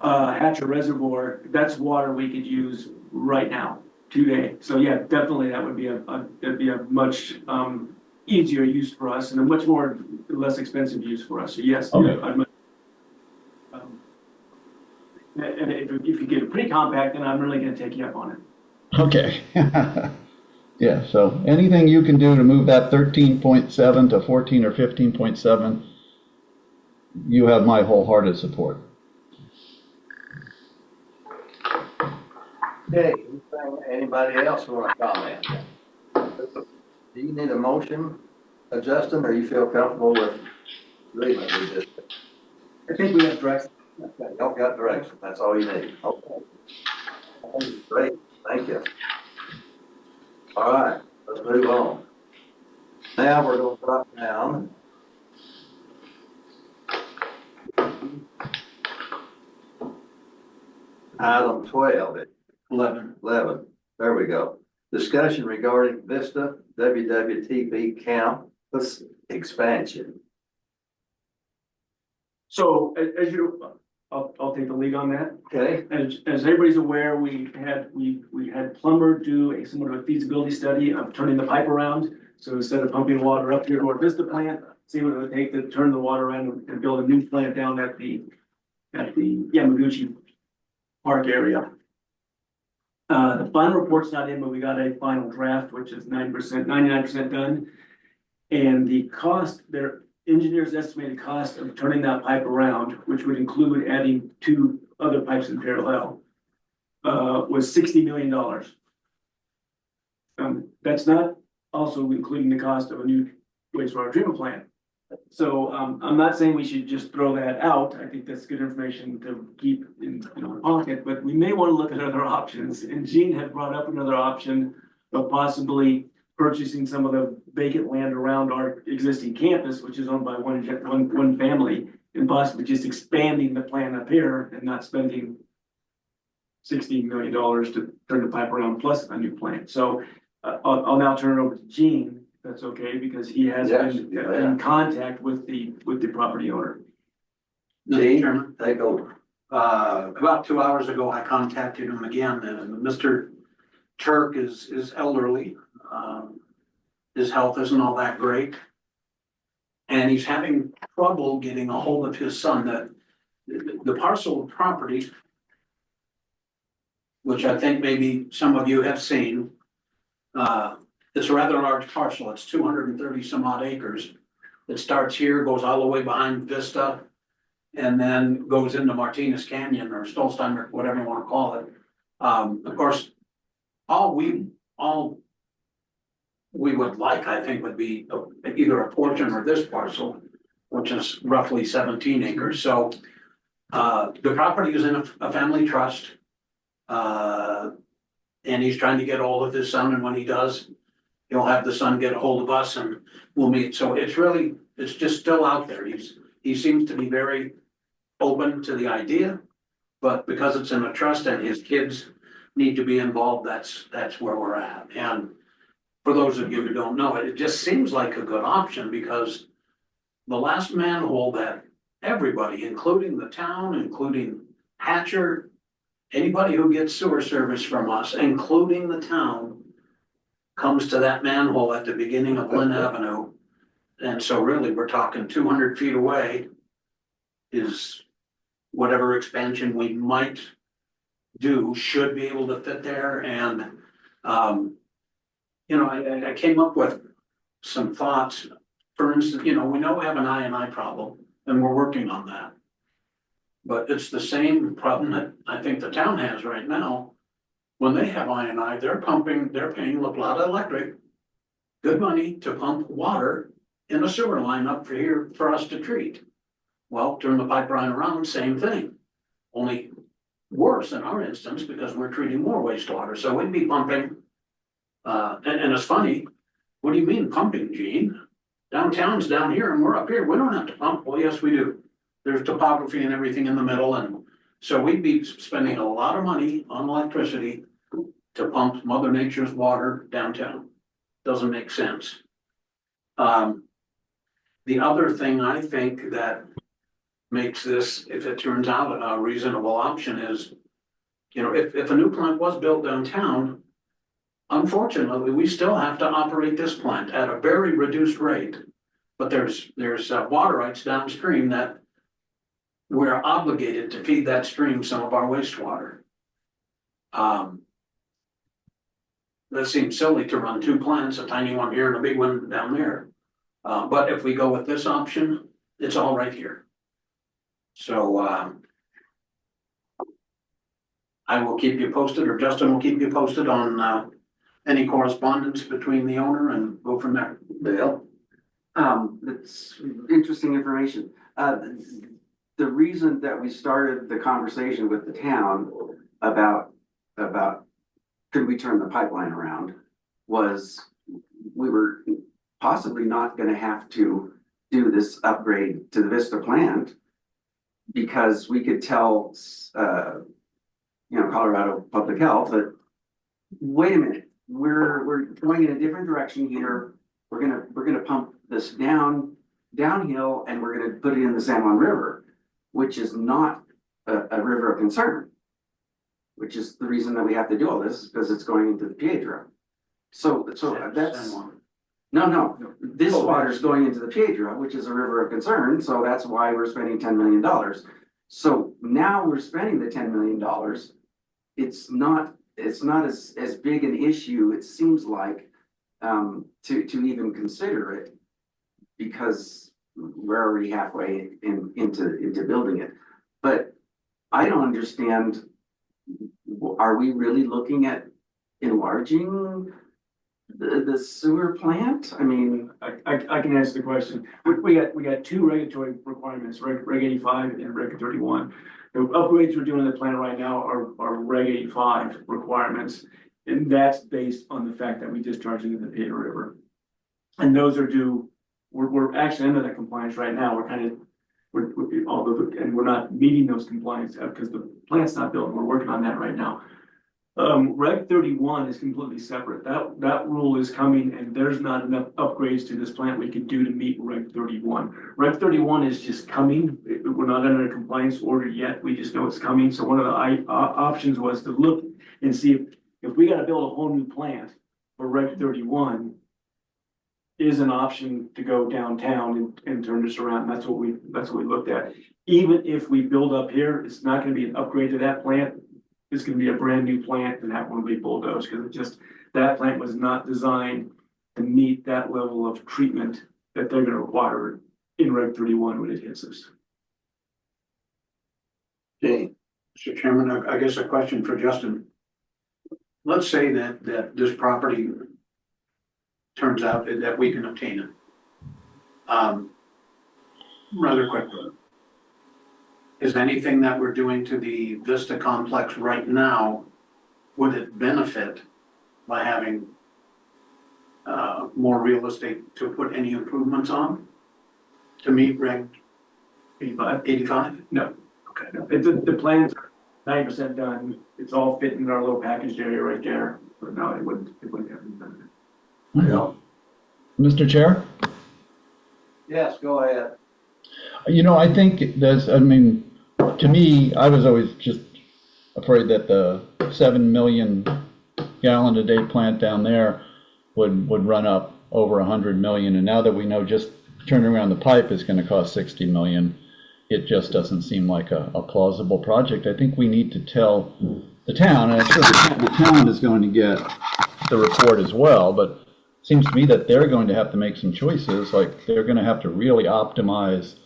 Hatcher Reservoir, that's water we could use right now, today. So yeah, definitely that would be that'd be a much easier use for us and a much more less expensive use for us. So yes, Okay. And if you get it pretty compact, then I'm really going to take you up on it. Okay. Yeah, so anything you can do to move that 13.7 to 14 or 15.7, you have my wholehearted support. Okay, anybody else want to comment? Do you need a motion, Justin, or you feel comfortable with leaving it with this? I think we have direction. Y'all got direction, that's all you need. Okay. Great, thank you. All right, let's move on. Now we're going to drop down. Item 12, 11, there we go. Discussion regarding Vista WWTB campus expansion. So as I'll take the lead on that. Okay, As everybody's aware, we had Plumber do somewhat of a feasibility study of turning the pipe around. So instead of pumping water up here to our Vista plant, see what it would take to turn the water around and build a new plant down at the Yamaguchi Park area. The final report's not in, but we got a final draft, which is 99% done. And the cost, their engineers estimated cost of turning that pipe around, which would include adding 2 other pipes in parallel, was $60 million. That's not also including the cost of a new wastewater treatment plant. So, I'm not saying we should just throw that out. I think that's good information to keep in our pocket, but we may want to look at other options. And Gene had brought up another option of possibly purchasing some of the vacant land around our existing campus, which is owned by one family, and possibly just expanding the plant up here and not spending $16 million to turn the pipe around plus a new plant. So, I'll now turn it over to Gene. That's okay, because he has Yes, been yeah. in contact with the property owner. Mr. Gene, Chairman, take over. about 2 hours ago, I contacted him again, and Mr. Turk is elderly. His health isn't all that great. And he's having trouble getting a hold of his son. That the parcel of property, which I think maybe some of you have seen, it's a rather large parcel. It's 230 some odd acres. It starts here, goes all the way behind Vista, and then goes into Martinez Canyon or Stolzheimer, whatever you want to call it. Of course, all we would like, I think, would be either a portion or this parcel, which is roughly 17 acres. So the property is in a family trust. And he's trying to get a hold of his son, and when he does, he'll have the son get a hold of us and we'll meet. So it's just still out there. He seems to be very open to the idea, but because it's in a trust and his kids need to be involved, that's where we're at. And for those of you who don't know it, it just seems like a good option because the last manhole that everybody, including the town, including Hatcher, anybody who gets sewer service from us, including the town, comes to that manhole at the beginning of Lynn Avenue. And so really, we're talking 200 feet away is whatever expansion we might do should be able to fit there. And, I came up with some thoughts. For instance, we know we have an I&I problem and we're working on that. But it's the same problem that I think the town has right now. When they have I&I, they're paying La Plata Electric good money to pump water in a sewer line up for here for us to treat. Well, turn the pipeline around, same thing. Only worse in our instance because we're treating more wastewater. So we'd be pumping. And it's funny, what do you mean pumping, Gene? Downtown's down here and we're up here. We don't have to pump. Well, yes, we do. There's topography and everything in the middle. And so we'd be spending a lot of money on electricity to pump Mother Nature's water downtown. Doesn't make sense. The other thing I think that makes this, if it turns out a reasonable option is, if a new plant was built downtown, unfortunately, we still have to operate this plant at a very reduced rate. But there's water rights downstream that we're obligated to feed that stream some of our wastewater. That seems silly to run 2 plants, a tiny one here and a big one down there. But if we go with this option, it's all right here. So I will keep you posted, or Justin will keep you posted on any correspondence between the owner and go from there. Bill? That's interesting information. The reason that we started the conversation with the town about could we turn the pipeline around was we were possibly not gonna have to do this upgrade to the Vista plant because we could tell, Colorado Public Health that, wait a minute, we're going in a different direction here. We're gonna pump this downhill and we're gonna put it in the San Juan River, which is not a river of concern, which is the reason that we have to do all this, because it's going into the Piedra. So that's, No, this water is going into the Piedra, which is a river of concern, so that's why we're spending $10 million. So now we're spending the $10 million. It's not as big an issue, it seems like, to even consider it, because we're already halfway into building it. But I don't understand, are we really looking at enlarging the sewer plant? I mean, I can answer the question. We got two regulatory requirements, Reg 85 and Reg 31. The upgrades we're doing in the plant right now are Reg 85 requirements. And that's based on the fact that we discharge into the Piedra River. And those are due, we're actually under that compliance right now. We're not meeting those compliance because the plant's not built. We're working on that right now. Reg 31 is completely separate. That rule is coming, and there's not enough upgrades to this plant we could do to meet Reg 31. Reg 31 is just coming. We're not under a compliance order yet. We just know it's coming. So one of the options was to look and see if we got to build a whole new plant for Reg 31 is an option to go downtown and turn this around. That's what we looked at. Even if we build up here, it's not going to be an upgrade to that plant. It's going to be a brand new plant, and that one will be bulldozed because that plant was not designed to meet that level of treatment that they're going to require in Reg 31 when it hits us. Gene, Mr. Chairman, I guess a question for Justin. Let's say that this property turns out that we can obtain it. Rather quickly. Is anything that we're doing to the Vista complex right now, would it benefit by having more real estate to put any improvements on? To meet Reg 85? No. Okay. No. The plans are 90% done. It's all fit in our little packaged area right there. But no, it wouldn't have any benefit. yeah, Mr. Chair? yes, go ahead. I think to me, I was always just afraid that the 7 million gallon a day plant down there would run up over 100 million. And now that we know just turning around the pipe is going to cost 60 million, it just doesn't seem like a plausible project. I think we need to tell the town, and I'm sure the town is going to get the report as well, but it seems to me that they're going to have to make some choices. Like they're going to have to really optimize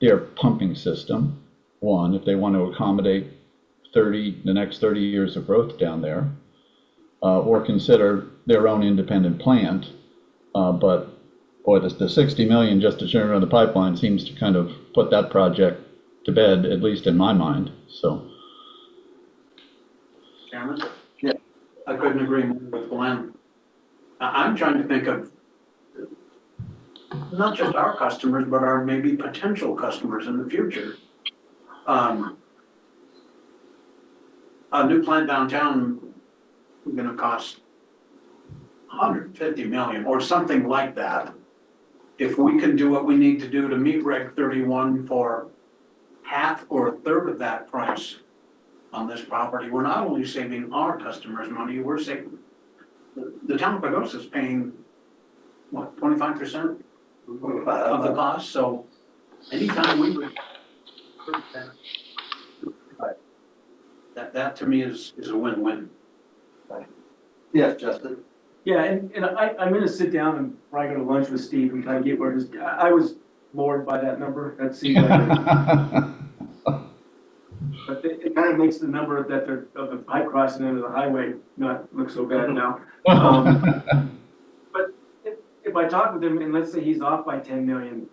their pumping system, one, if they want to accommodate the next 30 years of growth down there, or consider their own independent plant. But boy, the 60 million just to turn around the pipeline seems to kind of put that project to bed, at least in my mind. So, Chairman? Yeah. I couldn't agree more with Glenn. I'm trying to think of not just our customers, but our maybe potential customers in the future. A new plant downtown is going to cost 150 million or something like that. If we can do what we need to do to meet Reg 31 for half or a third of that price on this property, we're not only saving our customers money, we're saving the town of Pagosa is paying what, 25% of the cost. So anytime we would that to me is a win-win. Yes, Justin. Yeah, and I'm gonna sit down and probably go to lunch with Steve and kind of get where it is. I was bored by that number. That seems like but it kind of makes the number of the pipe crossing into the highway not look so bad now. But if I talk with him and let's say he's off by 10 million,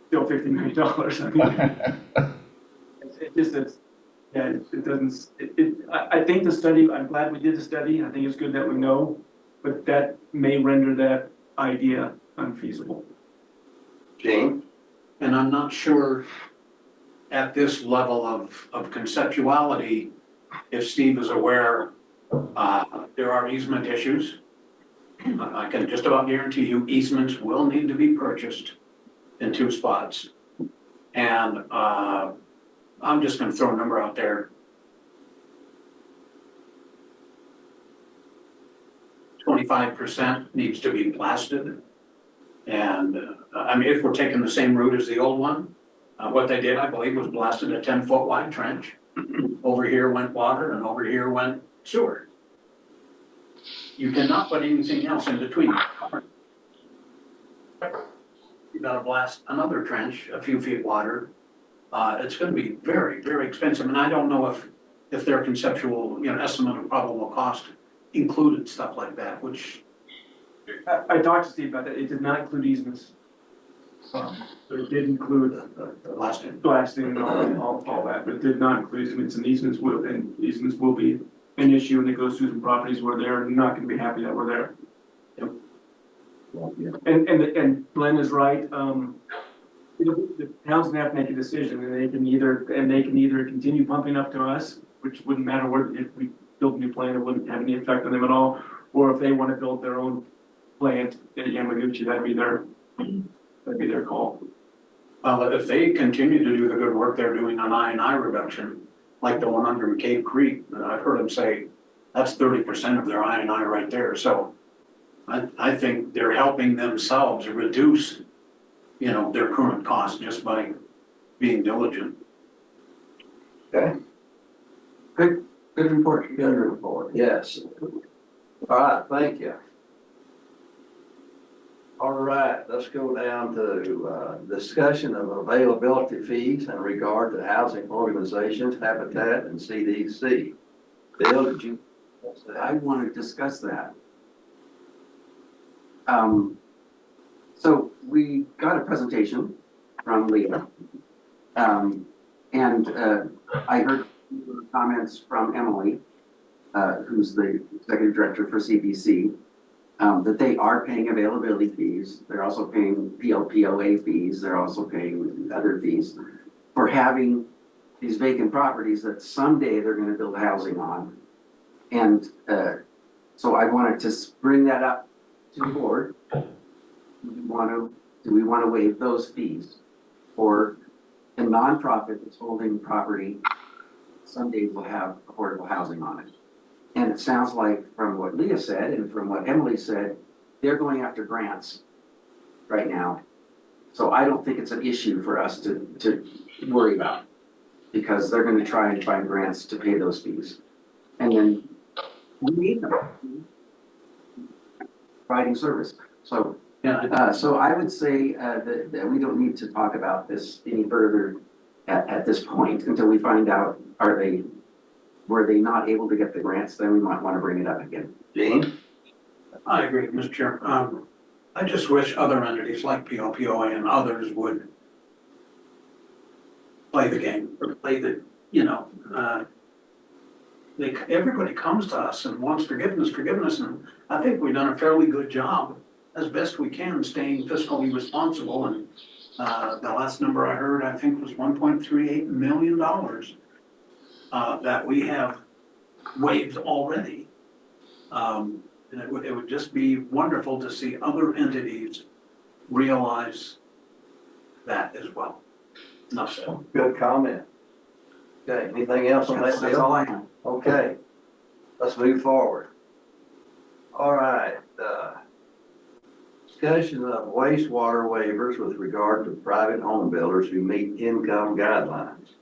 still $50 million. I mean, it doesn't. I think the study. I'm glad we did the study. I think it's good that we know, but that may render that idea unfeasible. Gene? And I'm not sure at this level of conceptuality, if Steve is aware, there are easement issues. I can just about guarantee you easements will need to be purchased in 2 spots. And I'm just gonna throw a number out there. 25% needs to be blasted. And, I mean, if we're taking the same route as the old one, what they did, I believe, was blasted a 10-foot wide trench. Over here went water and over here went sewer. You cannot put anything else in between. You gotta blast another trench, a few feet water. It's gonna be very, very expensive, and I don't know if their conceptual, estimate of probable cost included stuff like that, which, I talked to Steve about that, it did not include easements. But it did include the last one. blasting and all that, but it did not include easements, and easements will be an issue when it goes through some properties where they're not gonna be happy that we're there. And Glenn is right, the town's gonna have to make a decision, and they can either continue pumping up to us, which wouldn't matter if we built a new plant, it wouldn't have any effect on them at all, or if they wanna build their own plant at Yamaguchi, that'd be their call. Well, if they continue to do the good work they're doing on I&I reduction, like the one under Cave Creek, I've heard them say that's 30% of their I&I right there, so I think they're helping themselves reduce, their current cost just by being diligent. Okay. Good report. Good report, yes. All right, thank you. All right, let's go down to discussion of availability fees in regard to housing organizations, Habitat and CDC. Bill, did you? I want to discuss that. So we got a presentation from Leah. And I heard comments from Emily, who's the executive director for CBC, that they are paying availability fees. They're also paying PLPOA fees. They're also paying other fees for having these vacant properties that someday they're going to build housing on. And so I wanted to bring that up to the board. Do we want to waive those fees for a nonprofit that's holding property someday will have affordable housing on it? And it sounds like from what Leah said and from what Emily said, they're going after grants right now. So I don't think it's an issue for us to worry about, because they're going to try and find grants to pay those fees. And then we need them providing service. So so I would say that we don't need to talk about this any further at this point until we find out, were they not able to get the grants, then we might want to bring it up again. Gene? I agree, Mr. Chair. I just wish other entities like PLPOA and others would play the game, or play the, everybody comes to us and wants forgiveness, and I think we've done a fairly good job as best we can staying fiscally responsible, and the last number I heard, I think, was $1.38 million that we have waived already. And it would just be wonderful to see other entities realize that as well. Enough said. Good comment. Okay, anything else on that? That's all I have. Okay, let's move forward. All right, discussion of wastewater waivers with regard to private home builders who meet income guidelines.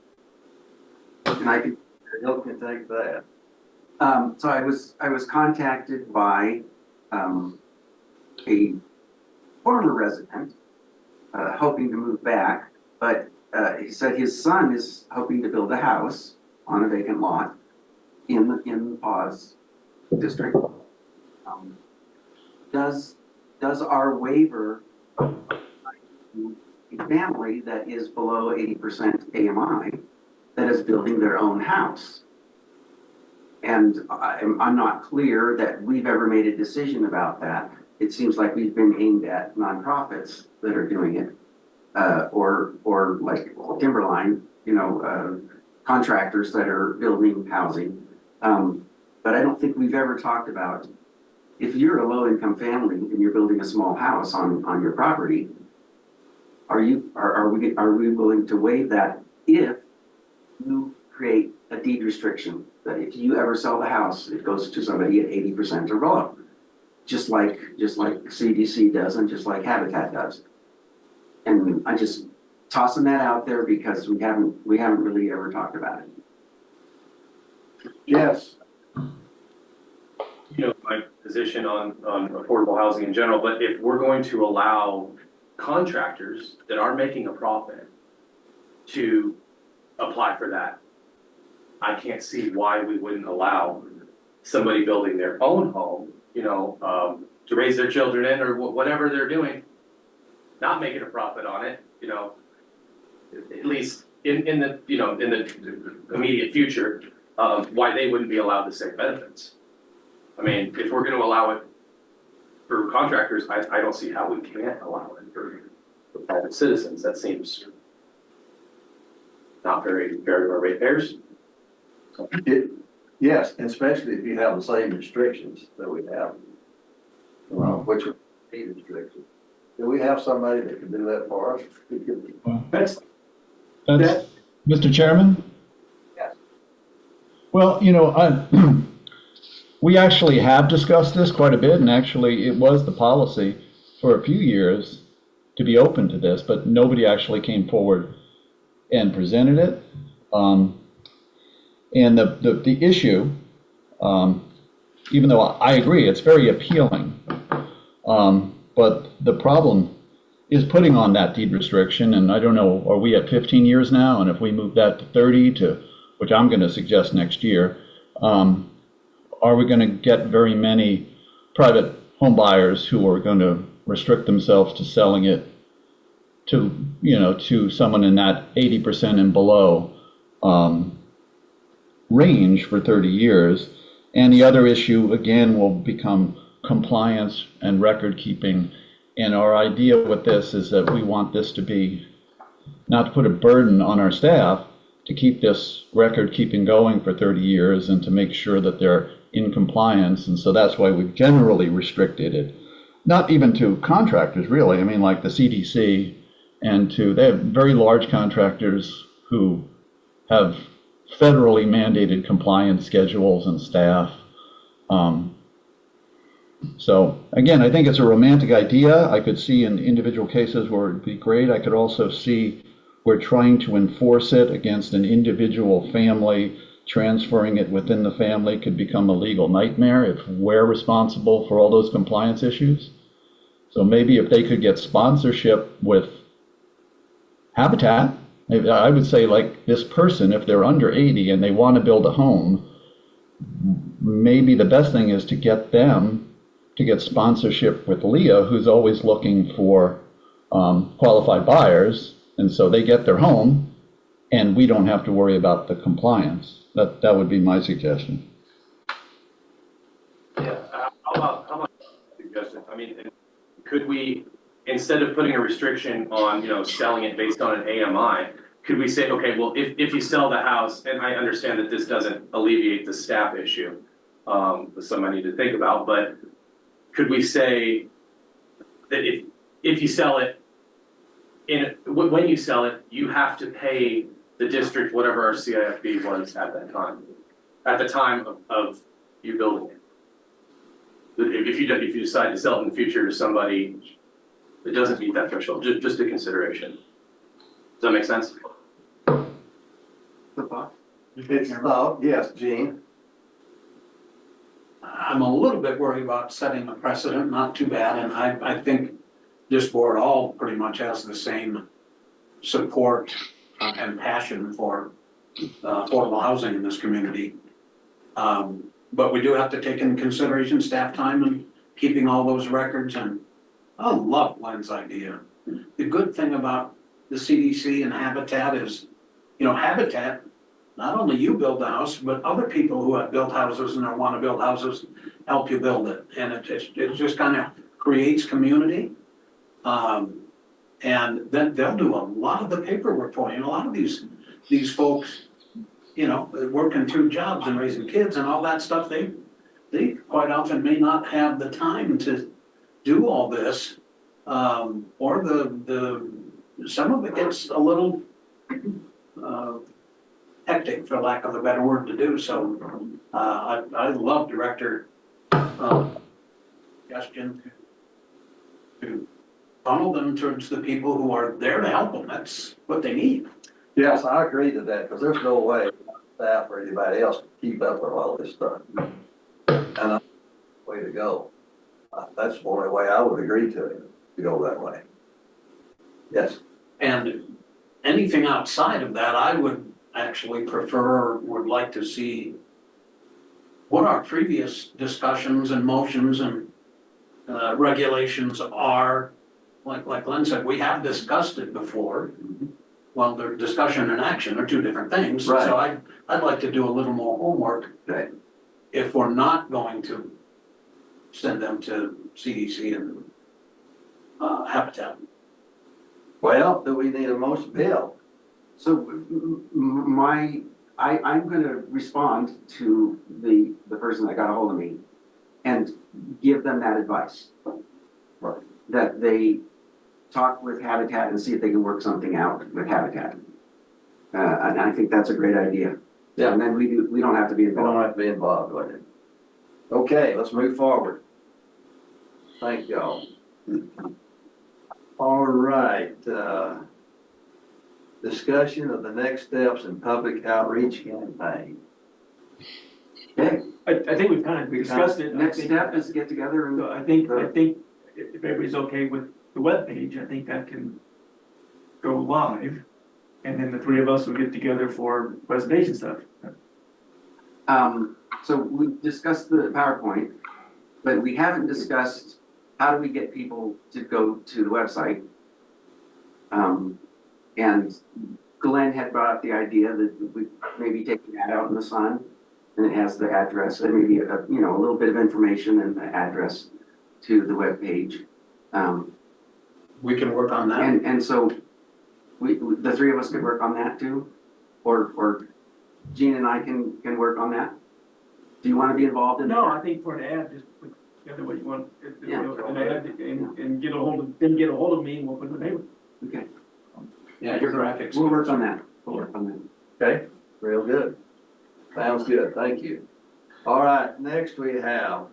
And I can Bill can take that. So I was contacted by a former resident hoping to move back, but he said his son is hoping to build a house on a vacant lot in the PAWSD district. Does our waiver a family that is below 80% AMI that is building their own house? And I'm not clear that we've ever made a decision about that. It seems like we've been aimed at nonprofits that are doing it, or like Timberline, contractors that are building housing. But I don't think we've ever talked about, if you're a low-income family and you're building a small house on your property, are we willing to waive that if you create a deed restriction that if you ever sell the house, it goes to somebody at 80% or below? just like CDC does and just like Habitat does. And I just tossing that out there because we haven't really ever talked about it. Yes, You know, my position on affordable housing in general, but if we're going to allow contractors that are making a profit to apply for that, I can't see why we wouldn't allow somebody building their own home, you know, to raise their children in or whatever they're doing, not making a profit on it, you know, at least in the, you know, in the immediate future, why they wouldn't be allowed the same benefits. I mean, if we're gonna allow it for contractors, I don't see how we can't allow it for private citizens. That seems not very fair to our ratepayers. yes, especially if you have the same restrictions that we have, which would be restrictions. Do we have somebody that can do that for us? That's, That's, Mr. Chairman? Yes. Well, you know, we actually have discussed this quite a bit, and actually it was the policy for a few years to be open to this, but nobody actually came forward and presented it. And the issue, even though I agree, it's very appealing, but the problem is putting on that deed restriction, and I don't know, are we at 15 years now? And if we move that to 30 to, which I'm going to suggest next year, are we going to get very many private home buyers who are going to restrict themselves to selling it to, you know, to someone in that 80% and below range for 30 years? And the other issue, again, will become compliance and record keeping. And our idea with this is that we want this to be, not to put a burden on our staff, to keep this record keeping going for 30 years and to make sure that they're in compliance. And so that's why we've generally restricted it, not even to contractors, really. I mean, like the CDC and they have very large contractors who have federally mandated compliance schedules and staff. So again, I think it's a romantic idea. I could see in individual cases where it'd be great. I could also see where trying to enforce it against an individual family, transferring it within the family, could become a legal nightmare if we're responsible for all those compliance issues. So maybe if they could get sponsorship with Habitat, I would say, like, this person, if they're under 80 and they want to build a home, maybe the best thing is to get them to get sponsorship with Leah, who's always looking for qualified buyers. And so they get their home and we don't have to worry about the compliance. That would be my suggestion. Yeah, how about suggestion? I mean, could we, instead of putting a restriction on, you know, selling it based on an AMI, could we say, okay, well, if you sell the house, and I understand that this doesn't alleviate the staff issue, something I need to think about, but could we say that if you sell it, when you sell it, you have to pay the district whatever our CIFB was at the time of you building it? If you decide to sell it in the future to somebody that doesn't meet that threshold, just a consideration. Does that make sense? it's, yes, Gene. I'm a little bit worried about setting a precedent, not too bad, and I think this board all pretty much has the same support and passion for affordable housing in this community. But we do have to take into consideration staff time and keeping all those records, and I love Glenn's idea. The good thing about the CDC and Habitat is, you know, Habitat, not only you build the house, but other people who have built houses and want to build houses help you build it. And it just kind of creates community. And then they'll do a lot of the paperwork for you. And a lot of these folks, you know, working 2 jobs and raising kids and all that stuff, they quite often may not have the time to do all this. Or some of it gets a little hectic, for lack of a better word, to do. So I love Director suggestion to funnel them towards the people who are there to help them. That's what they need. Yes, I agree to that, because there's no way staff or anybody else can keep up with all this stuff. And way to go. That's the only way I would agree to it, to go that way. Yes. And anything outside of that, I would actually prefer, would like to see what our previous discussions and motions and regulations are. Like Glenn said, we have discussed it before. Well, their discussion and action are two different things. Right. So I'd like to do a little more homework. Okay. If we're not going to send them to CDC and Habitat. Well, do we need a motion, Bill? So I'm gonna respond to the person that got a hold of me and give them that advice. Right. That they talk with Habitat and see if they can work something out with Habitat. And I think that's a great idea. Yeah. And then we don't have to be We don't involved. have to be involved with it. Okay, let's move forward. Thank y'all. All right, discussion of the next steps in public outreach campaign. Okay, I think we've kind of discussed it. next step is get together and. So I think if everybody's okay with the webpage, I think that can go live. And then the three of us will get together for presentation stuff. So we discussed the PowerPoint, but we haven't discussed how do we get people to go to the website? And Glenn had brought up the idea that we maybe take that out in the sun and it has the address and maybe a little bit of information and the address to the webpage. We can work on that. And so the three of us could work on that too? Or Gene and I can work on that? Do you want to be involved in that? No, I think for an ad, just put together what you want, Yeah. an ad and get a hold of me and we'll put it in the paper. Okay, Yeah, your graphics. we'll work on that. We'll work on that. Okay, real good. Sounds good, thank you. All right, next we have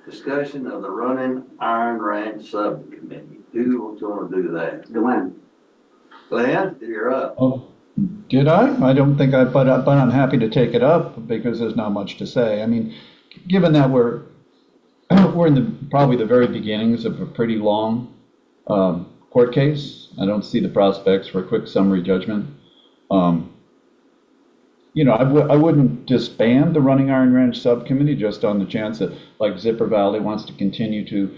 discussion of the Running Iron Ranch Subcommittee. Who's gonna do that? Glenn, Glenn, you're up. Oh, did I? I don't think but I'm happy to take it up because there's not much to say. I mean, given that we're in probably the very beginnings of a pretty long court case, I don't see the prospects for a quick summary judgment. I wouldn't disband the Running Iron Ranch Subcommittee just on the chance that, like, Zipper Valley wants to continue to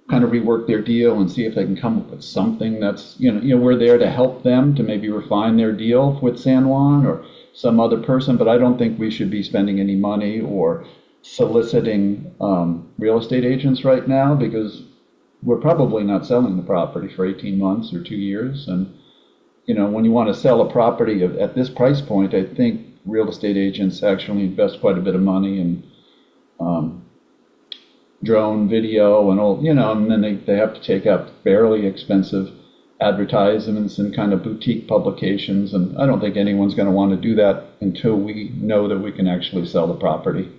kind of rework their deal and see if they can come up with something that's, we're there to help them to maybe refine their deal with San Juan or some other person, but I don't think we should be spending any money or soliciting real estate agents right now because we're probably not selling the property for 18 months or 2 years. And, when you want to sell a property at this price point, I think real estate agents actually invest quite a bit of money in drone video and all, and then they have to take out fairly expensive advertisements and kind of boutique publications. And I don't think anyone's going to want to do that until we know that we can actually sell the property.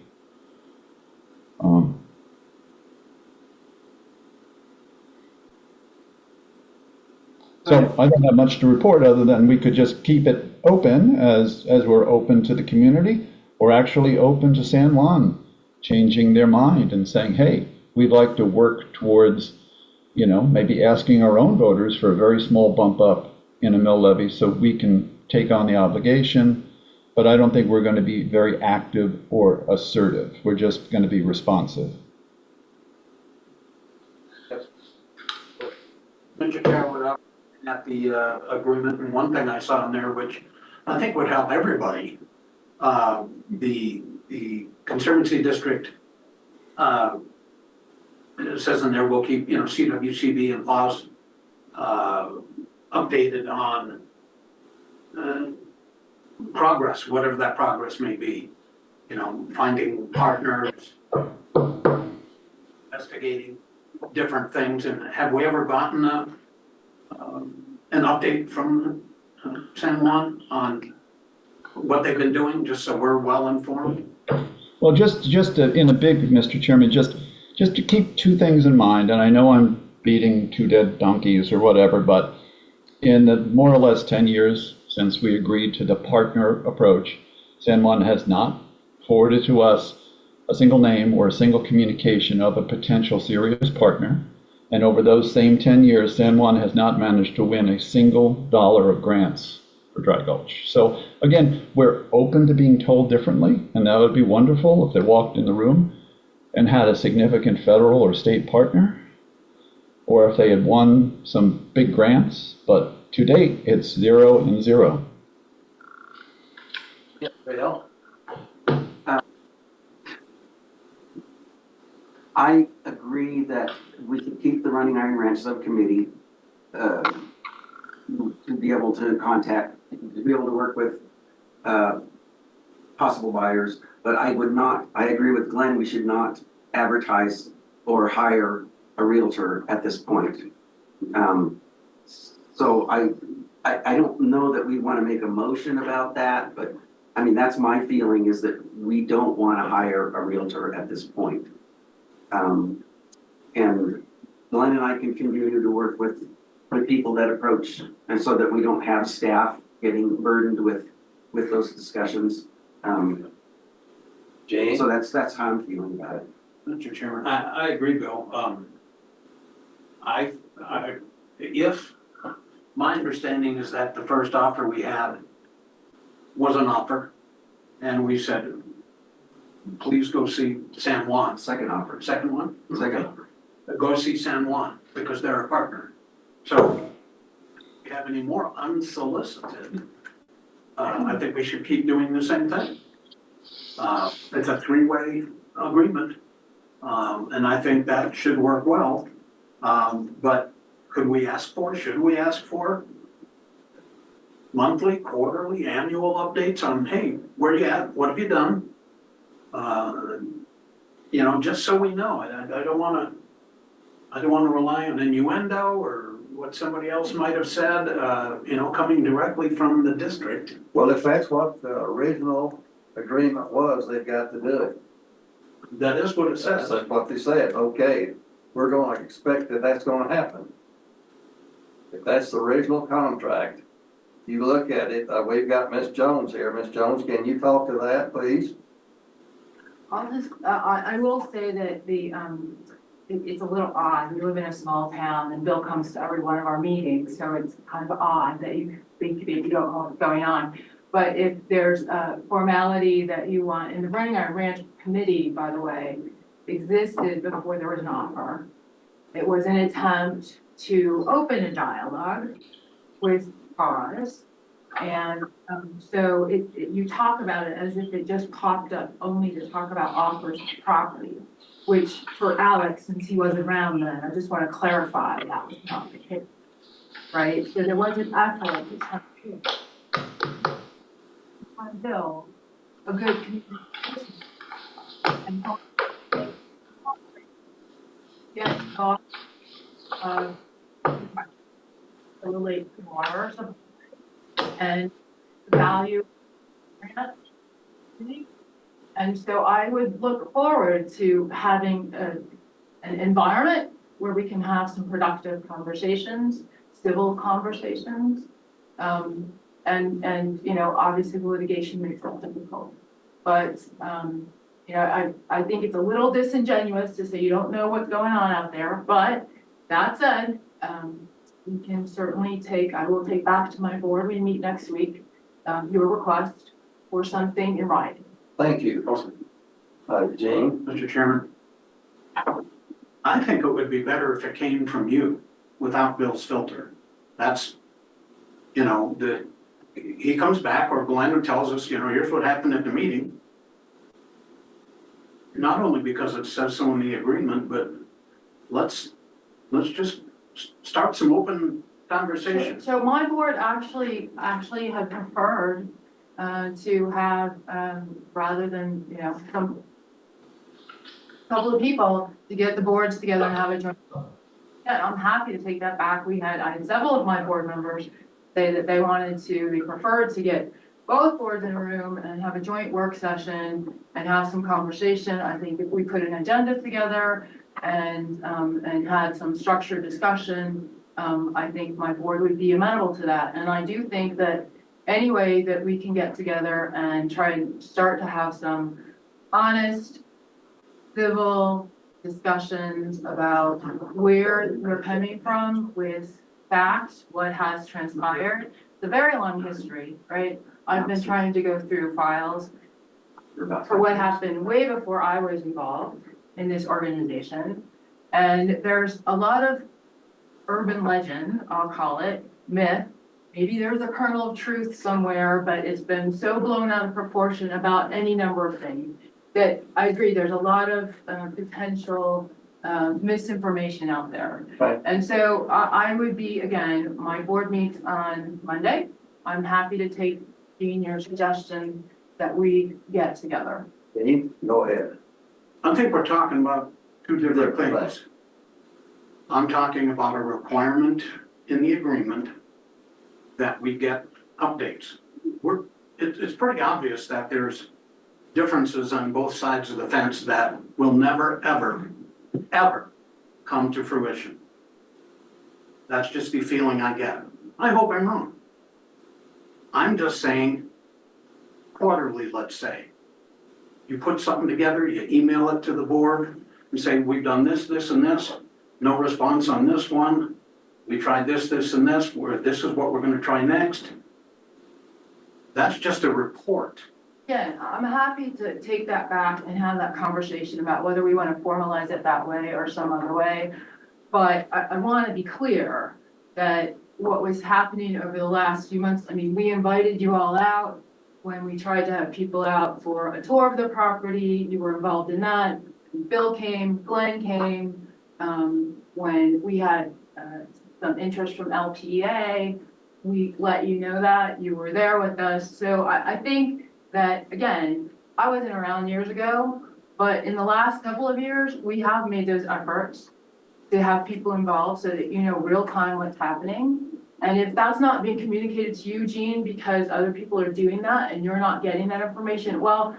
So I don't have much to report other than we could just keep it open as we're open to the community or actually open to San Juan changing their mind and saying, hey, we'd like to work towards, maybe asking our own voters for a very small bump up in a mill levy so we can take on the obligation. But I don't think we're going to be very active or assertive. We're just going to be responsive. Mr. Chair, we're up at the agreement, and one thing I saw in there, which I think would help everybody, the Conservancy District, it says in there, we'll keep, CWCB and PAWSD updated on progress, whatever that progress may be, finding partners, investigating different things. And have we ever gotten an update from San Juan on what they've been doing, just so we're well informed? Well, just in a big, Mr. Chairman, just just to keep two things in mind, and I know I'm beating two dead donkeys or whatever, but in the more or less 10 years since we agreed to the partner approach, San Juan has not forwarded to us a single name or a single communication of a potential serious partner. And over those same 10 years, San Juan has not managed to win a single dollar of grants for Dry Gulch. So again, we're open to being told differently, and that would be wonderful if they walked in the room and had a significant federal or state partner, or if they had won some big grants, but to date, it's 0 and 0. Yeah, Bill? I agree that we should keep the Running Iron Ranch subcommittee to be able to contact, to be able to work with possible buyers. But I would not, I agree with Glenn, we should not advertise or hire a realtor at this point. So I don't know that we want to make a motion about that, but I mean, that's my feeling, is that we don't want to hire a realtor at this point. And Glenn and I can continue to work with the people that approach, and so that we don't have staff getting burdened with those discussions. Jane? So that's how I'm feeling about it. Mr. Chairman, I agree, Bill. If, my understanding is that the first offer we had was an offer, and we said, please go see San Juan. Second offer. Second one? Second. Go see San Juan, because they're a partner. So, if you have any more unsolicited, I think we should keep doing the same thing. It's a three-way agreement, and I think that should work well. But should we ask for monthly, quarterly, annual updates on, hey, where you at, what have you done? You know, just so we know. I don't wanna rely on innuendo or what somebody else might have said, you know, coming directly from the district. Well, if that's what the original agreement was, they've got to do it. That is what it says. That's what they said. Okay, we're gonna expect that that's gonna happen. If that's the original contract, you look at it, we've got Ms. Jones here. Ms. Jones, can you talk to that, please? I'll just, I will say that it's a little odd. We live in a small town and Bill comes to every one of our meetings, so it's kind of odd that you think that you don't know what's going on. But if there's a formality that you want, and the Running Iron Ranch Committee, by the way, existed before there was an offer. It was an attempt to open a dialogue with cars. And so you talk about it as if it just popped up only to talk about offers of property, which for Alex, since he wasn't around then, I just want to clarify that was not the case, right? So there was an effort to build a good communication and help get talk relate to water supply and the value of grant. And so I would look forward to having an environment where we can have some productive conversations, civil conversations. And you know, obviously the litigation makes that difficult. But you know, I think it's a little disingenuous to say you don't know what's going on out there. But that said, we can certainly I will take back to my board, we meet next week, your request for something in writing. Thank you. Jane? Mr. Chairman, I think it would be better if it came from you without Bill's filter. That's, you know, he comes back, or Glenn tells us, you know, here's what happened at the meeting. Not only because it says so in the agreement, but let's just start some open conversation. So my board actually had preferred to have, rather than, you know, some couple of people to get the boards together and have a joint. Yeah, I'm happy to take that back. I had several of my board members say that they preferred to get both boards in a room and have a joint work session and have some conversation. I think if we put an agenda together and had some structured discussion, I think my board would be amenable to that. And I do think that any way that we can get together and try and start to have some honest, civil discussions about where we're coming from with facts, what has transpired. It's a very long history, right? I've been trying to go through files for what happened way before I was involved in this organization. And there's a lot of urban legend, I'll call it, myth. Maybe there's a kernel of truth somewhere, but it's been so blown out of proportion about any number of things that I agree, there's a lot of potential misinformation out there. Right. And so I would be, again, my board meets on Monday. I'm happy to take, Jean, your suggestion that we get together. Dean, go ahead. I think we're talking about two different Different things. I'm talking about a requirement in the agreement that we get updates. It's pretty obvious that there's differences on both sides of the fence that will never, ever, ever come to fruition. That's just the feeling I get. I hope I'm wrong. I'm just saying quarterly, let's say. You put something together, you email it to the board and say, we've done this, this, and this. No response on this one. We tried this, this, and this. This is what we're gonna try next. That's just a report. Yeah, I'm happy to take that back and have that conversation about whether we want to formalize it that way or some other way. But I want to be clear that what was happening over the last few months, I mean, we invited you all out when we tried to have people out for a tour of the property. You were involved in that. Bill came, Glenn came, when we had some interest from LPA. We let you know that you were there with us. So I think that, again, I wasn't around years ago, but in the last couple of years, we have made those efforts to have people involved so that you know real time what's happening. And if that's not being communicated to you, Jean, because other people are doing that and you're not getting that information, well,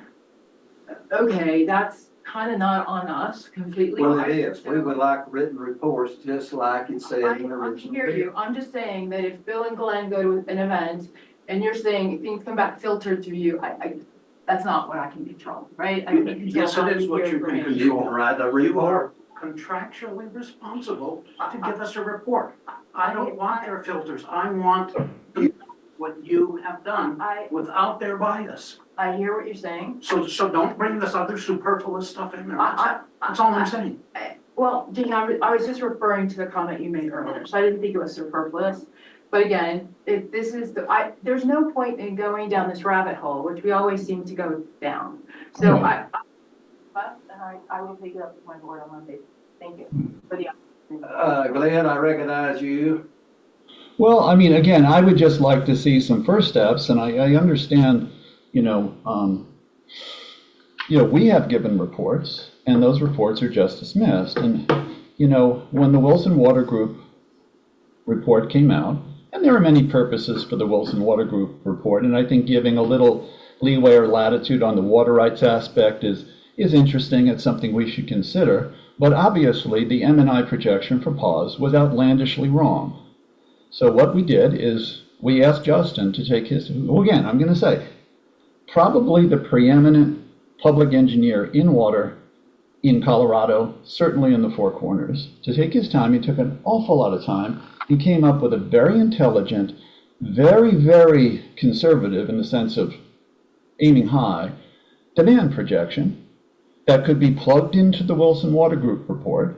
okay, that's kind of not on us completely. Well, it is. We would like written reports, just like it said in the I original. hear you. I'm just saying that if Bill and Glenn go to an event and you're saying things come back filtered to you, that's not what I can control, right? I can control Yes, how it is you what hear you can information. You can write a You are report. contractually responsible to give us a report. I don't want their filters. I want what you have done without their bias. I hear what you're saying. So don't bring this other superfluous stuff in there. That's all I'm saying. Well, Jean, I was just referring to the comment you made earlier, so I didn't think it was superfluous. But again, if this is there's no point in going down this rabbit hole, which we always seem to go down. So I will take it up with my board on Monday. Thank you for the opportunity. Glenn, I recognize you. Well, I mean, again, I would just like to see some first steps, and I understand, we have given reports, and those reports are just dismissed. And, when the Wilson Water Group report came out, and there are many purposes for the Wilson Water Group report, and I think giving a little leeway or latitude on the water rights aspect is interesting. It's something we should consider. But obviously, the M&I projection for PAWSD was outlandishly wrong. So what we did is we asked Justin to take again, I'm going to say, probably the preeminent public engineer in water in Colorado, certainly in the Four Corners, to take his time. He took an awful lot of time. He came up with a very intelligent, very, very conservative in the sense of aiming high, demand projection that could be plugged into the Wilson Water Group report.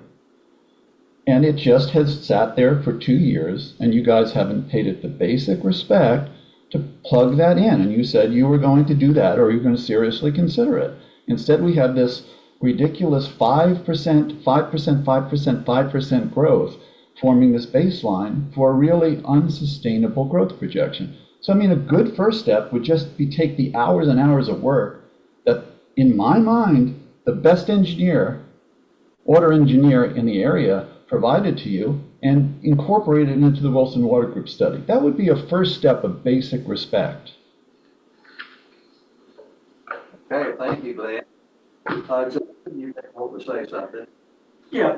And it just has sat there for 2 years, and you guys haven't paid it the basic respect to plug that in. And you said you were going to do that, or you're going to seriously consider it. Instead, we have this ridiculous 5%, 5%, 5%, 5% growth forming this baseline for a really unsustainable growth projection. So, I mean, a good first step would just be take the hours and hours of work that, in my mind, the best engineer, water engineer in the area provided to you and incorporate it into the Wilson Water Group study. That would be a first step of basic respect. Okay, thank you, Glenn. Just, you want to say something? Yeah,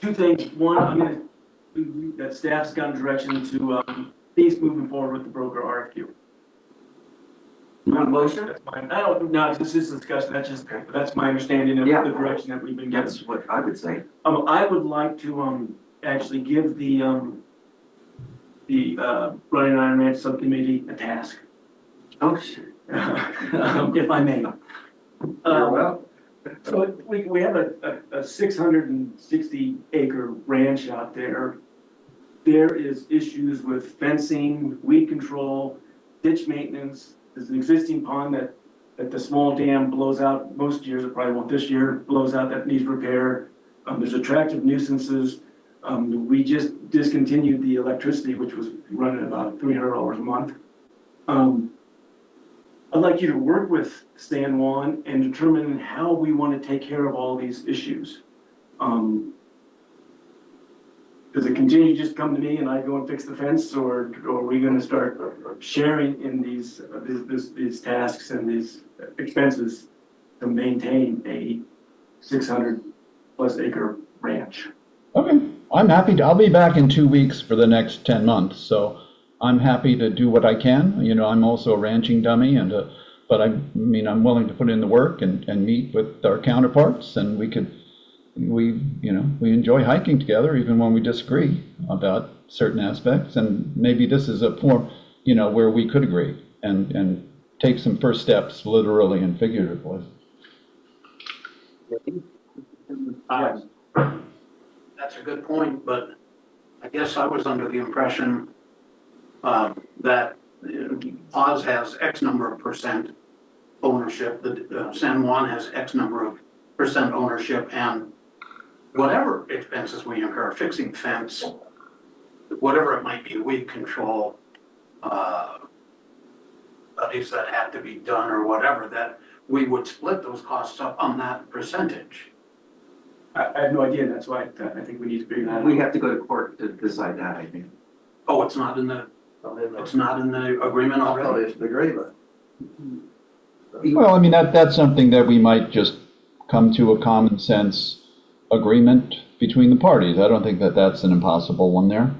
two things. One, I'm gonna, that staff's gotten direction to, cease moving forward with the broker RFQ. You want a motion? That's mine. I don't, no, this is discussion, that's my understanding of the Yeah. direction that we've been given. That's what I would say. I would like to, actually give the Running Iron Ranch Subcommittee a task, Oh, sure. if I may. Well, So we have a 660 acre ranch out there. There is issues with fencing, weed control, ditch maintenance. There's an existing pond that the small dam blows out most years, it probably won't this year, blows out, that needs repair. There's attractive nuisances. We just discontinued the electricity, which was running about $300 a month. I'd like you to work with San Juan and determine how we want to take care of all these issues. Does it continue to just come to me and I go and fix the fence, or are we going to start sharing in these tasks and these expenses to maintain a 600+ acre ranch? Okay, I'm happy to, I'll be back in 2 weeks for the next 10 months, so I'm happy to do what I can. You know, I'm also a ranching dummy, and but I'm willing to put in the work and meet with our counterparts, and we enjoy hiking together even when we disagree about certain aspects, and maybe this is a form, where we could agree and take some first steps, literally and figuratively. That's a good point, but I guess I was under the impression that Oz has X number of percent ownership, that San Juan has X number of percent ownership, and whatever expenses we incur, fixing fence, whatever it might be, weed control, studies that have to be done or whatever, that we would split those costs up on that percentage. I have no idea. That's why I think we need to figure that out. We have to go to court to decide that, I think. Oh, it's not in the agreement I thought already? it's the agreement. Well, that's something that we might just come to a common sense agreement between the parties. I don't think that that's an impossible one there.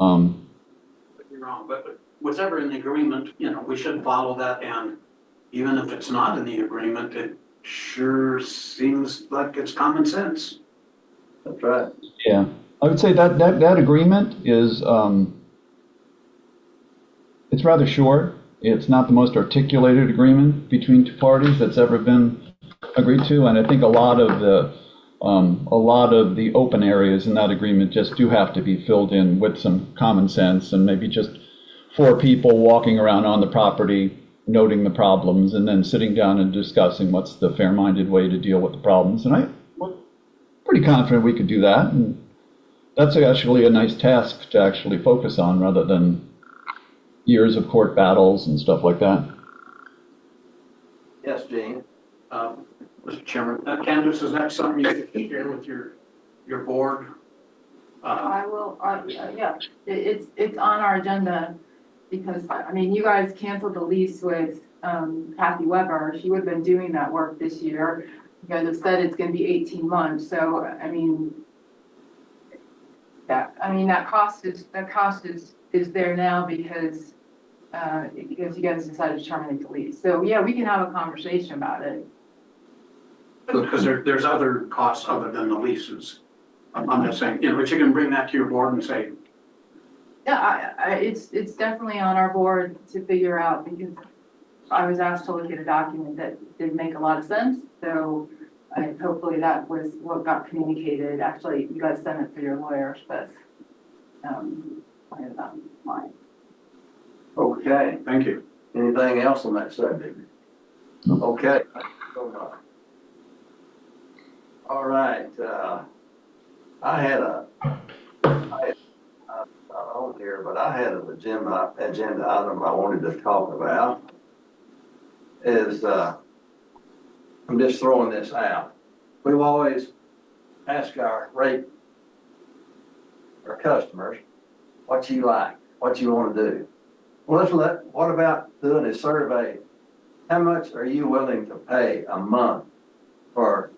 You're wrong, but whatever in the agreement, we should follow that, and even if it's not in the agreement, it sure seems like it's common sense. That's right. Yeah, I would say that agreement is, it's rather short. It's not the most articulated agreement between two parties that's ever been agreed to, and I think a lot of the open areas in that agreement just do have to be filled in with some common sense, and maybe just 4 people walking around on the property, noting the problems, and then sitting down and discussing what's the fair-minded way to deal with the problems. And I'm pretty confident we could do that, and that's actually a nice task to actually focus on rather than years of court battles and stuff like that. Yes, Gene. Mr. Chairman, Candace, is that something you could share with your board? I will, yeah, it's on our agenda because, you guys canceled the lease with, Kathy Weber. She would have been doing that work this year. You guys have said it's gonna be 18 months, so, that cost is there now because you guys decided to terminate the lease. So, yeah, we can have a conversation about it. Because there's other costs other than the leases. I'm just saying, but you can bring that to your board and say, Yeah, it's definitely on our board to figure out because I was asked to look at a document that didn't make a lot of sense. So hopefully that was what got communicated. Actually, you guys sent it to your lawyers, but I have that in mind. Okay. thank you. Anything else on that subject? Okay. All right, I had not on here, but I had an agenda item I wanted to talk about. I'm just throwing this out. We've always asked our customers, what you like, what you want to do. Well, what about doing a survey? How much are you willing to pay a month for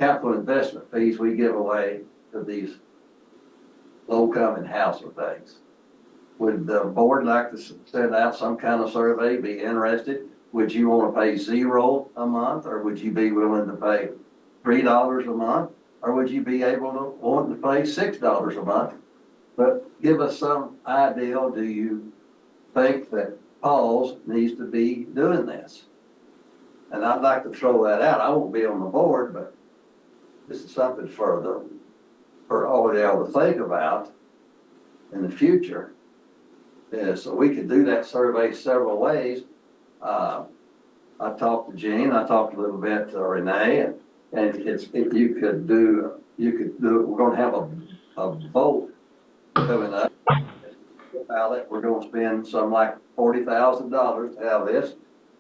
capital investment fees we give away to these low-income housing things. Would the board like to send out some kind of survey, be interested? Would you want to pay $0 a month, or would you be willing to pay $3 a month? Or would you be able to want to pay $6 a month? But give us some idea, do you think that PAWSD needs to be doing this? And I'd like to throw that out. I won't be on the board, but this is something for all of y'all to think about in the future. So we could do that survey several ways. I talked to Gene, I talked a little bit to Renee, and you could do, we're gonna have a vote coming up. Ballot, we're gonna spend some like $40,000 to have this.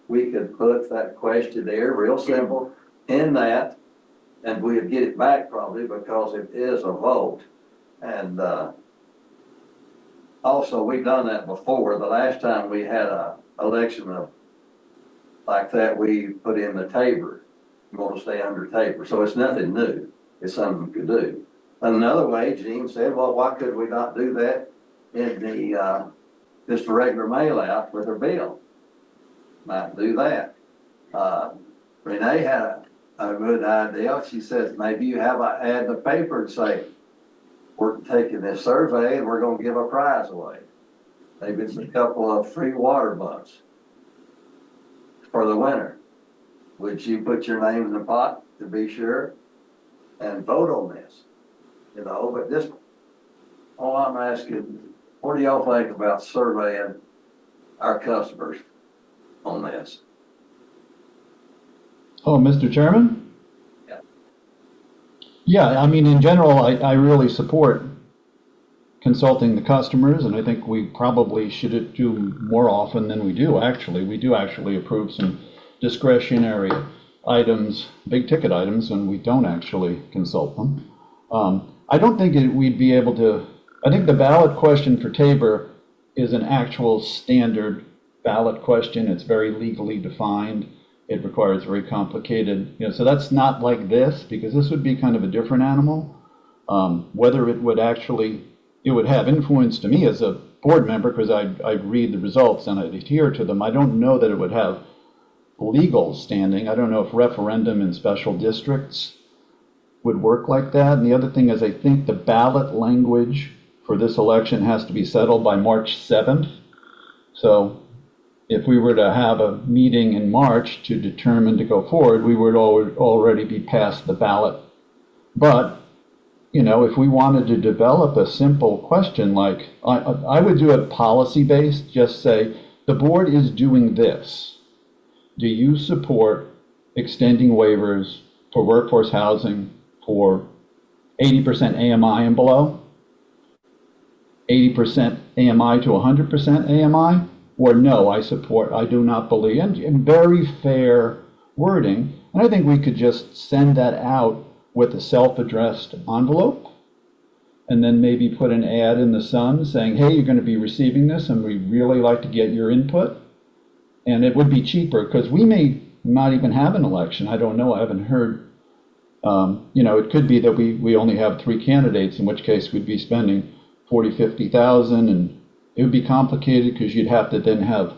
We could put that question there, real simple, in that, and we'd get it back probably because it is a vote. And, also, we've done that before. The last time we had a election of like that, we put in the Tabor. We want to stay under Tabor. So it's nothing new. It's something we could do. Another way, Gene said, well, why could we not do that in the, just a regular mail out with a bill? Might do that. Renee had a good idea. She says, maybe you have an ad in the paper and say, we're taking this survey and we're going to give a prize away. Maybe it's a couple of free water butts for the winner. Would you put your name in the pot to be sure and vote on this? You know, but this, all I'm asking, what do y'all think about surveying our customers on this? Oh, Mr. Chairman? Yeah. Yeah, I mean, in general, I really support consulting the customers, and I think we probably should do more often than we do, actually. We do actually approve some discretionary items, big ticket items, when we don't actually consult them. I don't think we'd be able to, I think the ballot question for Tabor is an actual standard ballot question. It's very legally defined. It requires very complicated, so that's not like this, because this would be kind of a different animal. Whether it would actually, it would have influence to me as a board member, because I'd read the results and I'd adhere to them. I don't know that it would have legal standing. I don't know if referendum in special districts would work like that. And the other thing is, I think the ballot language for this election has to be settled by March 7th. So if we were to have a meeting in March to determine to go forward, we would already be past the ballot. But, if we wanted to develop a simple question, like I would do it policy-based, just say, the board is doing this. Do you support extending waivers for workforce housing for 80% AMI and below? 80% AMI to 100% AMI? Or no, I do not believe, and very fair wording. And I think we could just send that out with a self-addressed envelope, and then maybe put an ad in the Sun saying, hey, you're going to be receiving this, and we'd really like to get your input. And it would be cheaper, because we may not even have an election. I don't know. I haven't heard. It could be that we only have 3 candidates, in which case we'd be spending $40,000, $50,000, and it would be complicated because you'd have to then have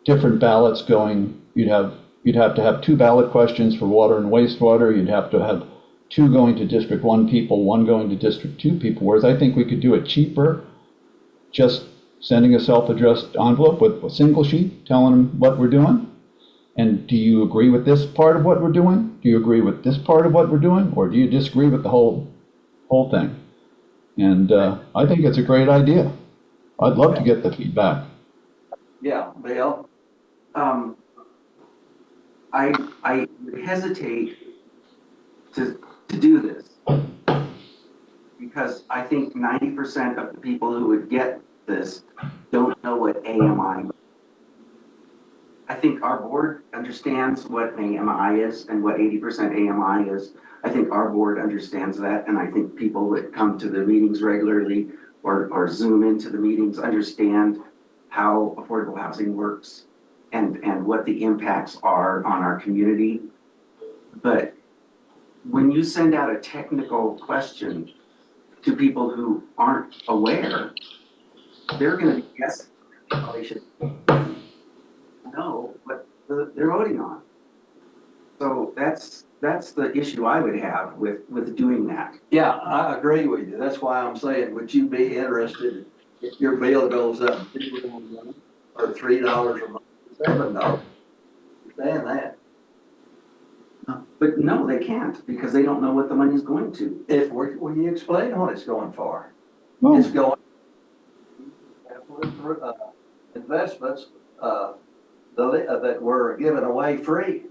different ballots going. You'd have to have 2 ballot questions for water and wastewater. You'd have to have 2 going to District 1 people, 1 going to District 2 people. Whereas I think we could do it cheaper, just sending a self-addressed envelope with a single sheet telling them what we're doing. And do you agree with this part of what we're doing? Do you agree with this part of what we're doing? Or do you disagree with the whole thing? And I think it's a great idea. I'd love to get the feedback. Yeah, Bill? I hesitate to do this because I think 90% of the people who would get this don't know what AMI is. I think our board understands what AMI is and what 80% AMI is. I think our board understands that, and I think people that come to the meetings regularly or Zoom into the meetings understand how affordable housing works and what the impacts are on our community. But when you send out a technical question to people who aren't aware, they're gonna be guessing. They probably should know what they're voting on. So that's the issue I would have with doing that. Yeah, I agree with you. That's why I'm saying, would you be interested if your bill goes up $2 or $3 a month, $7? Understand that. But no, they can't, because they don't know what the money's going to. Will you explain what it's going for? Well, It's going investments, that were given away free.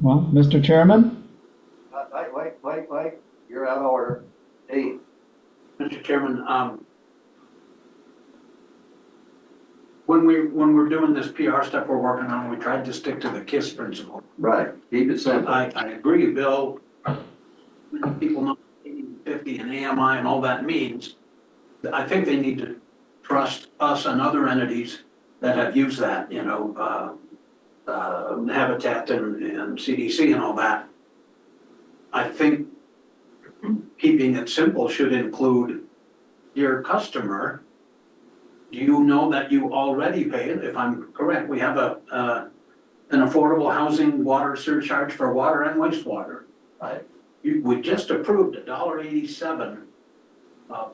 well, Mr. Chairman? Wait, you're out of order. Hey, Mr. Chairman, when we're doing this PR stuff we're working on, we tried to stick to the KISS principle. right, keep it simple. I agree, Bill. People know 50 and AMI and all that means. I think they need to trust us and other entities that have used that, you know, Habitat and CDC and all that. I think keeping it simple should include your customer. Do you know that you already pay it? If I'm correct, we have an affordable housing water surcharge for water and wastewater. Right. We just approved $1.87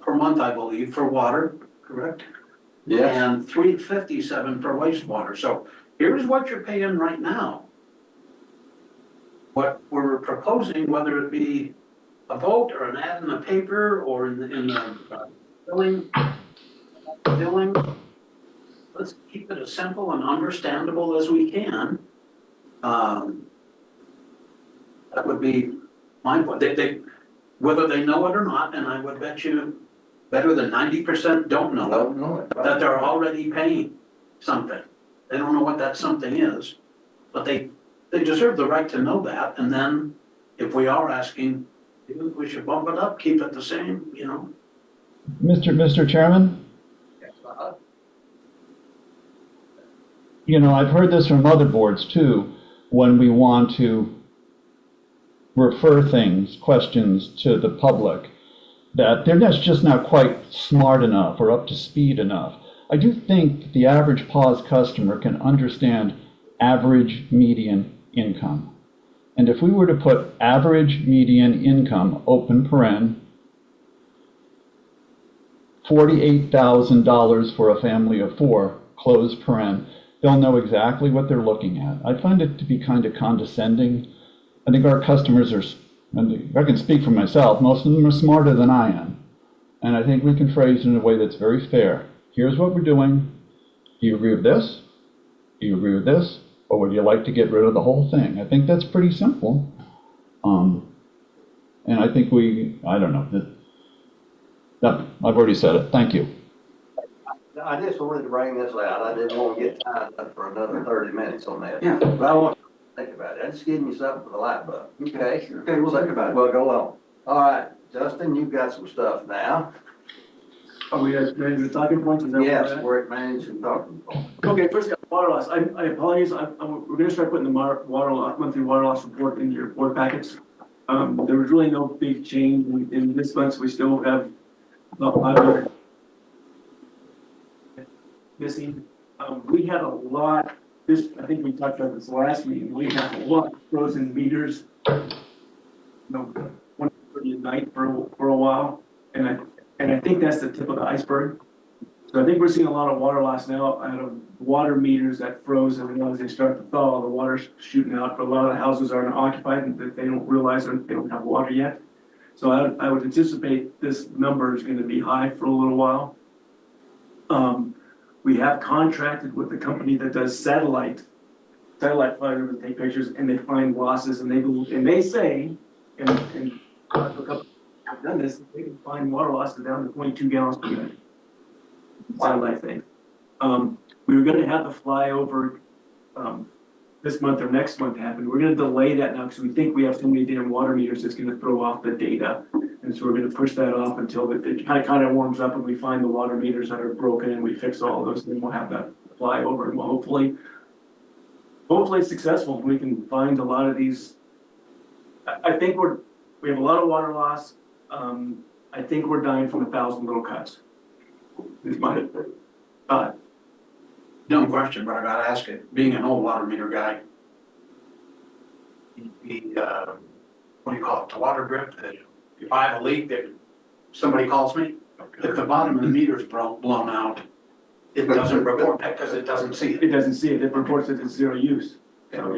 per month, I believe, for water, correct? Yes, And $3.57 for wastewater. So here's what you're paying right now. What we're proposing, whether it be a vote or an ad in the paper or in the billing, let's keep it as simple and understandable as we can. That would be my point. Whether they know it or not, and I would bet you better than 90% don't know it, no, that they're already paying something. They don't know what that something is, but they deserve the right to know that. And then if we are asking, we should bump it up, keep it the same, you know? Mr. Chairman? You know, I've heard this from other boards too, when we want to refer things, questions to the public, that they're just not quite smart enough or up to speed enough. I do think the average PAWS customer can understand average median income. And if we were to put average median income, open paren, $48,000 for a family of 4, close paren, they'll know exactly what they're looking at. I find it to be kind of condescending. I think our customers are, and I can speak for myself, most of them are smarter than I am. And I think we can phrase it in a way that's very fair. Here's what we're doing. Do you agree with this? Do you agree with this? Or would you like to get rid of the whole thing? I think that's pretty simple. And I think I don't know. I've already said it. Thank you. I just wanted to bring this out. I didn't want to get tied up for another 30 minutes on that. Yeah. But I want to think about it. I'm just giving you something for the light bulb. Okay? Okay, we'll think about it. Well, go on. All right, Justin, you've got some stuff now. Are we ready to talking points? Is that where we're Yes, at? work managed and talking about. Okay, first, water loss. I apologize. We're gonna start putting the monthly water loss report into your board packets. There was really no big change in this month. We still have about 500 missing. We had a lot, I think we talked about this last meeting. We had a lot of frozen meters. One at night for a while. And I think that's the tip of the iceberg. So I think we're seeing a lot of water loss now out of water meters that froze, and as they start to thaw, the water's shooting out. But a lot of the houses aren't occupied, and they don't realize that they don't have water yet. So I would anticipate this number is going to be high for a little while. We have contracted with the company that does satellite flight over to take pictures, and they find losses, and they say, and a couple have done this, they can find water losses down to 22 gallons per minute. Satellite thing. We were gonna have the flyover, this month or next month happen. We're gonna delay that now because we think we have so many damn water meters it's gonna throw off the data. And so we're gonna push that off until it kind of warms up and we find the water meters that are broken and we fix all those, then we'll have that flyover and we'll hopefully it's successful. We can find a lot of these I think we have a lot of water loss. I think we're dying from 1,000 little cuts. Is my thought. Dumb question, but I gotta ask it, being an old water meter guy. What do you call it, the water drip, that if I have a leak that somebody calls me, if the bottom of the meter is blown out, it doesn't report that because it doesn't see It it. doesn't see it. It reports it as zero use. So,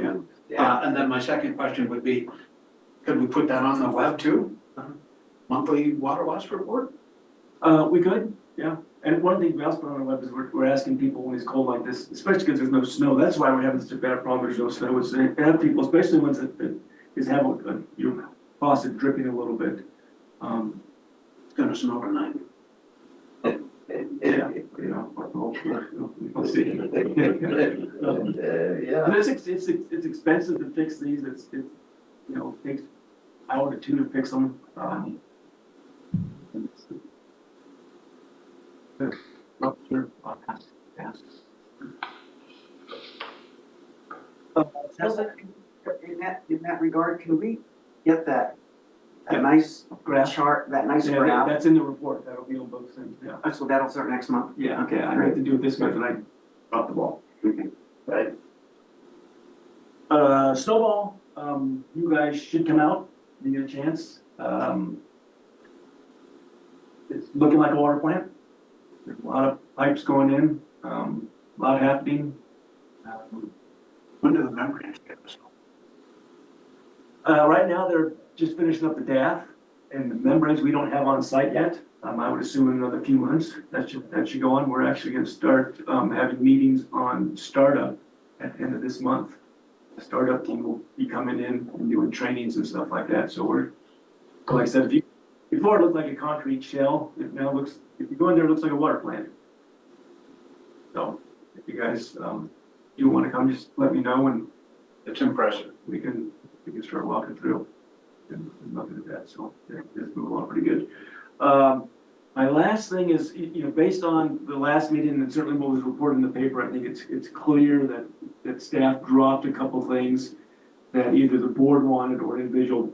yeah. And then my second question would be, could we put that on the web too? Monthly water loss report? We could, yeah. And one thing we also put on our web is we're asking people when it's cold like this, especially because there's no snow. That's why we're having such a bad problem. There's no snow. It's to have people, especially ones that have your faucet dripping a little bit. It's gonna snow tonight. Yeah, you know, we'll see. Yeah. But it's expensive to fix these. It's you know, takes an hour to 2 to fix them. Sure. In that regard, can we get that nice Graph. chart, that nice Yeah, graph? that's in the report. That'll be on both things, yeah. So that'll start next month? Yeah, Okay, I had to do it this month and I dropped the ball. Okay. Right. Snowball, you guys should come out, you get a chance. It's looking like a water plant. There's a lot of pipes going in, a lot happening. When do the membranes get us? Right now, they're just finishing up the DAF and the membranes we don't have on site yet. I would assume in another few months that should go on. We're actually gonna start, having meetings on startup at the end of this month. The startup team will be coming in and doing trainings and stuff like that. So like I said, before it looked like a concrete shell, it now looks, if you go in there, it looks like a water plant. So if you guys, you wanna come, just let me know and It's impressive. we can start walking through and looking at that, so it's moving along pretty good. My last thing is, you know, based on the last meeting and certainly what was reported in the paper, I think it's clear that staff dropped a couple things that either the board wanted or individual,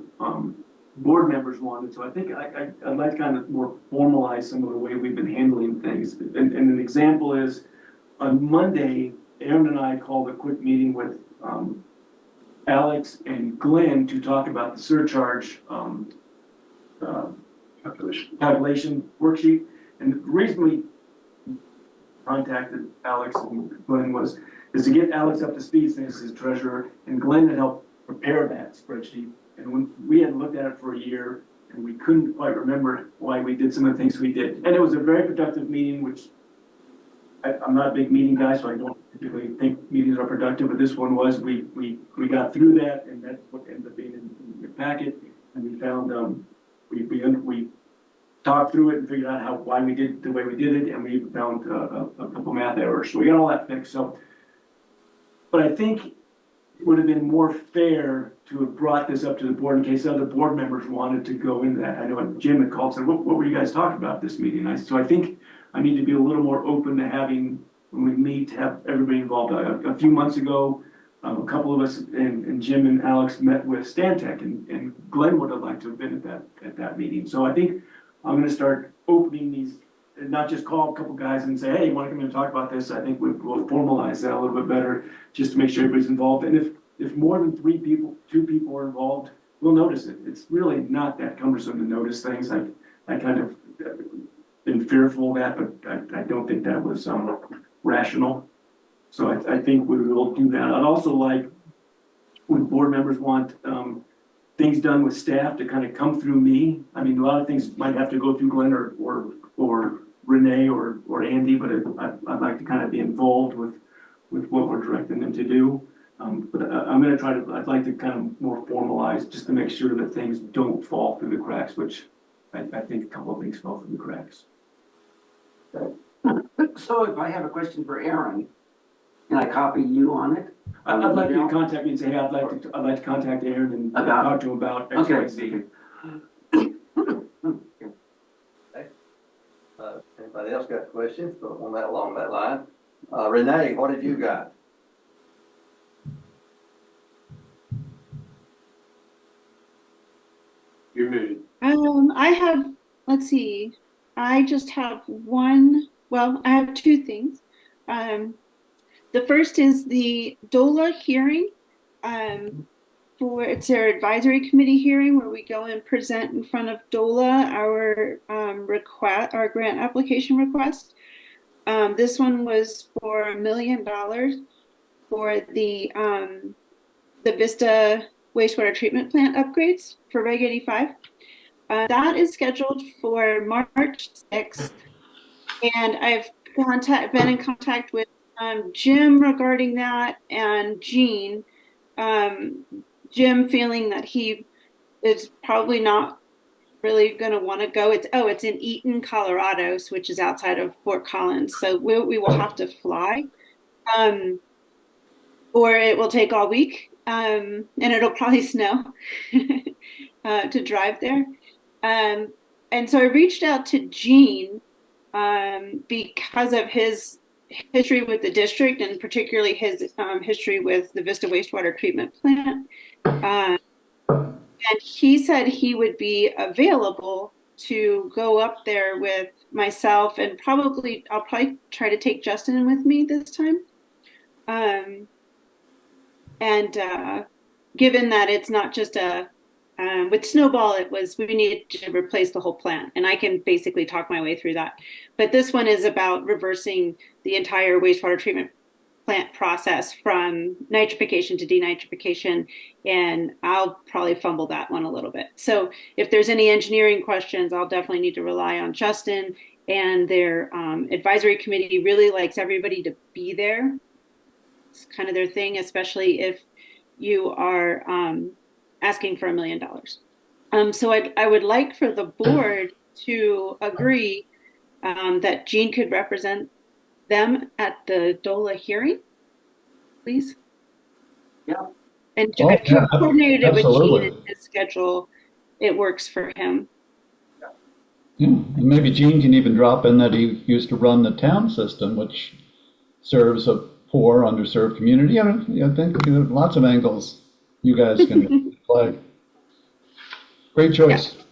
board members wanted, so I think I'd like to kind of more formalize some of the way we've been handling things. And an example is, on Monday, Aaron and I called a quick meeting with, Alex and Glenn to talk about the surcharge calculation worksheet. And the reason we contacted Alex and Glenn is to get Alex up to speed since he's treasurer, and Glenn had helped prepare that spreadsheet. And when we had looked at it for a year and we couldn't quite remember why we did some of the things we did. And it was a very productive meeting, which I'm not a big meeting guy, so I don't typically think meetings are productive, but this one was, we got through that, and that's what ended up being in the packet. And we found, we talked through it and figured out why we did the way we did it, and we found a couple math errors, so we got all that fixed, so. But I think it would have been more fair to have brought this up to the board in case other board members wanted to go into that. I know Jim had called and said, what were you guys talking about this meeting? So I think I need to be a little more open to having, when we meet, have everybody involved. A few months ago, a couple of us and Jim and Alex met with Stantec, and Glenn would have liked to have been at that meeting. So I think I'm gonna start opening these, and not just call a couple guys and say, hey, you wanna come in and talk about this? I think we'll formalize that a little bit better, just to make sure everybody's involved. And if more than 2 people are involved, we'll notice it. It's really not that cumbersome to notice things. I kind of been fearful of that, but I don't think that was rational. So I think we will do that. I'd also like, when board members want things done with staff to kind of come through me. I mean, a lot of things might have to go through Glenn or Renee or Andy, but I'd like to kind of be involved with what we're directing them to do. But I'm gonna try to, I'd like to kind of more formalize, just to make sure that things don't fall through the cracks, which I think a couple of things fell through the cracks. So if I have a question for Aaron, can I copy you on it? I'd like you to contact me and say, hey, I'd like to contact Aaron and talk to him about X, Y, Z. Anybody else got questions on that, along that line? Renee, what have you got? let's see. I just have I have two things. The first is the DOLA hearing. It's our advisory committee hearing where we go and present in front of DOLA our our grant application request. This one was for $1 million for the Vista wastewater treatment plant upgrades for Reg 85. That is scheduled for March 6th, and I've been in contact with Jim regarding that, and Gene. Jim feeling that he is probably not really going to want to go. It's in Eaton, Colorado, which is outside of Fort Collins. So we will have to fly, or it will take all week, and it'll probably snow to drive there. And so I reached out to Gene because of his history with the district, and particularly his history with the Vista wastewater treatment plant. And he said he would be available to go up there with myself, and I'll probably try to take Justin with me this time. Given that it's not just with Snowball, we needed to replace the whole plant, and I can basically talk my way through that. But this one is about reversing the entire wastewater treatment plant process from nitrification to denitrification, and I'll probably fumble that one a little bit. So if there's any engineering questions, I'll definitely need to rely on Justin, and their advisory committee really likes everybody to be there. It's kind of their thing, especially if you are asking for $1 million. So I would like for the board to agree that Gene could represent them at the DOLA hearing, please. Yeah. And Oh, I've yeah, coordinated it with absolutely. Gene and his schedule. It works for him. Yeah, and maybe Gene can even drop in that he used to run the town system, which serves a poor, underserved community. I think lots of angles you guys can play. Great choice. Yeah.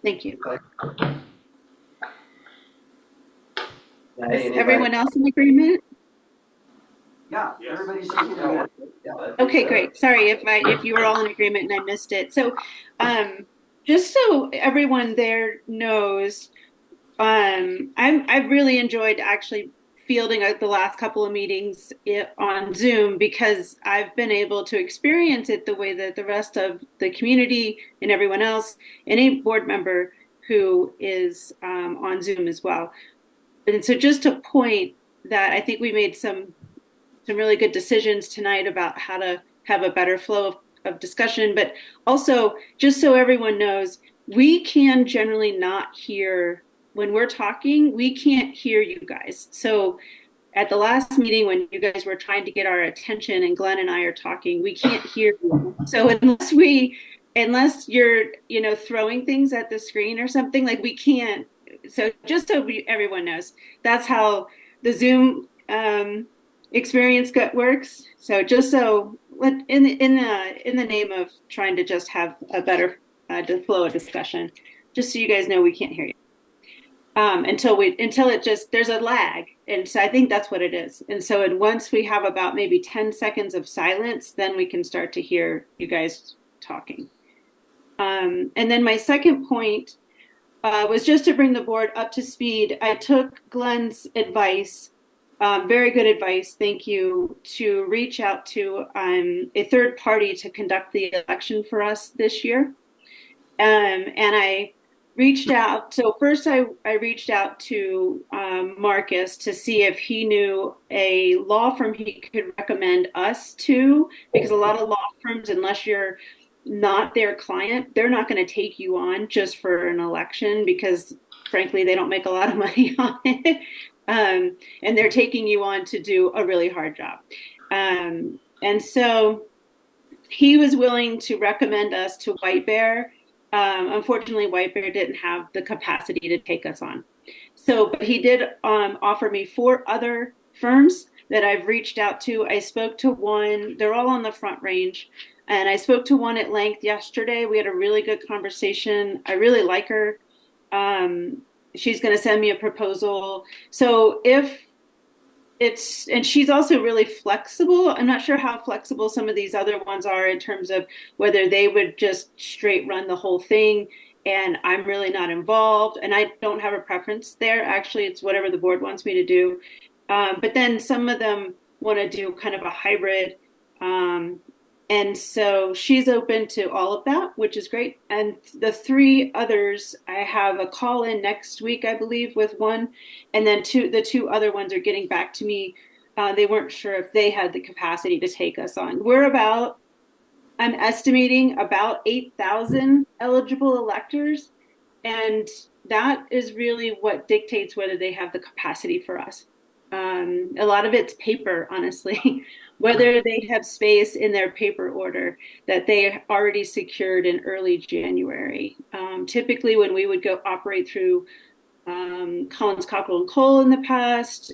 Thank you. Hey, Is everyone else in agreement? Yeah, Yes. everybody's shaking their head. Yeah. Okay, great. Sorry if you were all in agreement and I missed it. So, just so everyone there knows, I've really enjoyed actually fielding the last couple of meetings on Zoom, because I've been able to experience it the way that the rest of the community and everyone else, any board member who is on Zoom as well. And so just to point that I think we made some really good decisions tonight about how to have a better flow of discussion, but also just so everyone knows, we can generally not hear when we're talking, we can't hear you guys. So at the last meeting, when you guys were trying to get our attention and Glenn and I are talking, we can't hear you. So unless you're, throwing things at the screen or something, like, we can't. So just so everyone knows, that's how the Zoom experience works. So just so in the name of trying to just have a better flow of discussion, just so you guys know, we can't hear you. There's a lag. And so I think that's what it is. And so once we have about maybe 10 seconds of silence, then we can start to hear you guys talking. And then my second point was just to bring the board up to speed. I took Glenn's advice, very good advice, thank you, to reach out to a third party to conduct the election for us this year. And I reached out. So first I reached out to Marcus to see if he knew a law firm he could recommend us to, because a lot of law firms, unless you're not their client, they're not going to take you on just for an election, because frankly, they don't make a lot of money on it. And they're taking you on to do a really hard job. And so he was willing to recommend us to White Bear. Unfortunately, White Bear didn't have the capacity to take us on. But he did offer me 4 other firms that I've reached out to. I spoke to one, they're all on the Front Range, and I spoke to one at length yesterday. We had a really good conversation. I really like her. She's going to send me a proposal. So if and she's also really flexible. I'm not sure how flexible some of these other ones are in terms of whether they would just straight run the whole thing. And I'm really not involved, and I don't have a preference there. Actually, it's whatever the board wants me to do. But then some of them want to do kind of a hybrid. And so she's open to all of that, which is great. And the three others, I have a call in next week, I believe, with one. And then the two other ones are getting back to me. They weren't sure if they had the capacity to take us on. I'm estimating about 8,000 eligible electors. And that is really what dictates whether they have the capacity for us. A lot of it's paper, honestly, whether they have space in their paper order that they already secured in early January. Typically, when we would go operate through Collins, Cockrell, and Cole in the past,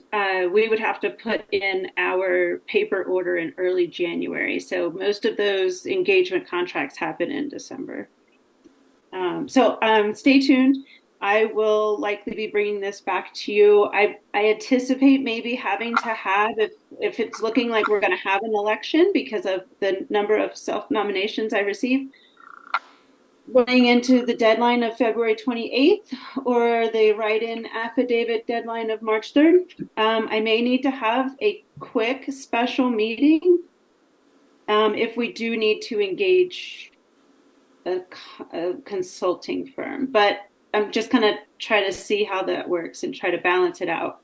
we would have to put in our paper order in early January. So most of those engagement contracts happen in December. So stay tuned. I will likely be bringing this back to you. I anticipate maybe having to have, if it's looking like we're going to have an election because of the number of self-nominations I received, running into the deadline of February 28th or the write-in affidavit deadline of March 3rd. I may need to have a quick special meeting if we do need to engage a consulting firm. But I'm just going to try to see how that works and try to balance it out.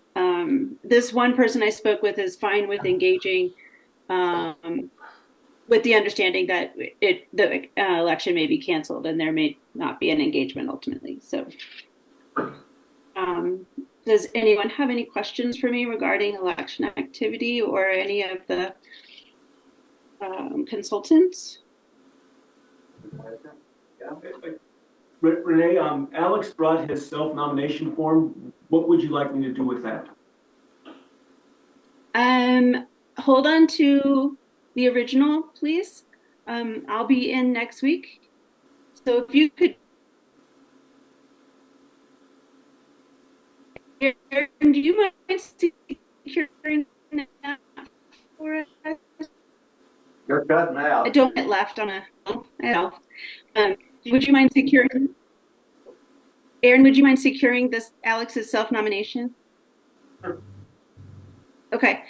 This one person I spoke with is fine with engaging with the understanding that the election may be canceled and there may not be an engagement ultimately. So does anyone have any questions for me regarding election activity or any of the consultants? Renee, Alex brought his self-nomination form. What would you like me to do with that? Hold on to the original, please. I'll be in next week. So if you could, Aaron, do you mind securing that for us? You're cutting out. I don't get left on would you mind securing, Aaron, would you mind securing this Alex's self-nomination? Sure. Okay.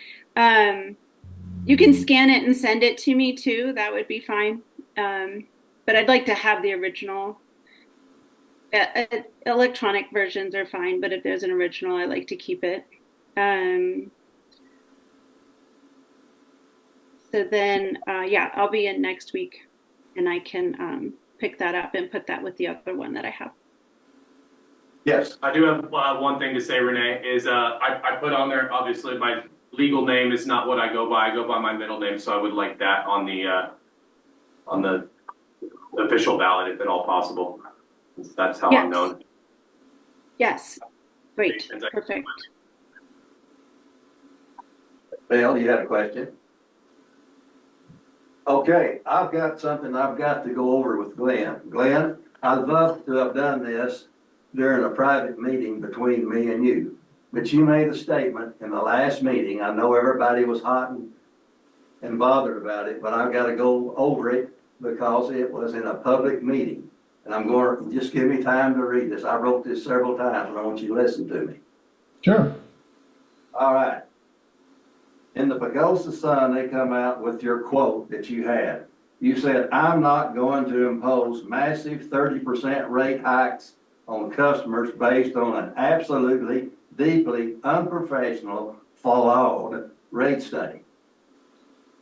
You can scan it and send it to me too. That would be fine. But I'd like to have the original. Electronic versions are fine, but if there's an original, I like to keep it. So then, yeah, I'll be in next week and I can pick that up and put that with the other one that I have. Yes. I do have one thing to say, Renee, is I put on there, obviously, my legal name is not what I go by. I go by my middle name, so I would like that on the official ballot, if at all possible. That's how I'm known. Yes. Great. Perfect. Bill, you had a question? Okay, I've got something I've got to go over with Glenn. Glenn, I'd love to have done this during a private meeting between me and you. But you made a statement in the last meeting. I know everybody was hot and bothered about it, but I've got to go over it because it was in a public meeting. And I'm going to just give me time to read this. I wrote this several times and I want you to listen to me. Sure. All right. In the Pagosa Sun, they come out with your quote that you had. You said, I'm not going to impose massive 30% rate hikes on customers based on an absolutely deeply unprofessional, flawed rate study.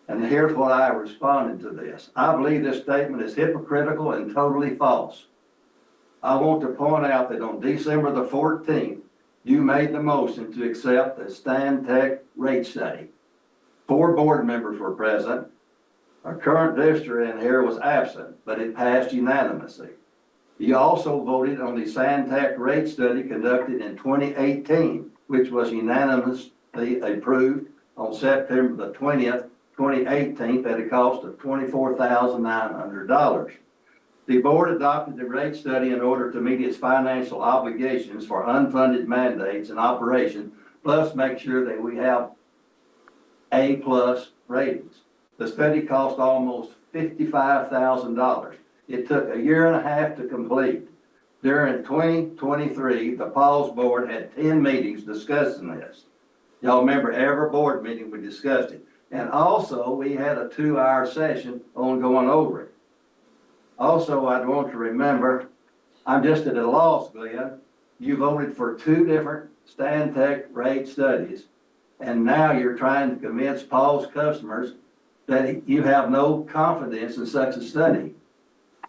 And here's what I responded to this. I believe this statement is hypocritical and totally false. I want to point out that on December the 14th, you made the motion to accept the Stantec rate study. 4 board members were present. Our current district in here was absent, but it passed unanimously. You also voted on the Stantec rate study conducted in 2018, which was unanimously approved on September the 20th, 2018 at a cost of $24,900. The board adopted the rate study in order to meet its financial obligations for unfunded mandates and operation, plus make sure that we have A+ ratings. The study cost almost $55,000. It took a year and a half to complete. During 2023, the PAWSD Board had 10 meetings discussing this. Y'all remember every board meeting we discussed it. And also, we had a 2-hour session on going over it. Also, I'd want to remember, I'm just at a loss, Glenn. You voted for 2 different Stantec rate studies, and now you're trying to convince Paul's customers that you have no confidence in such a study.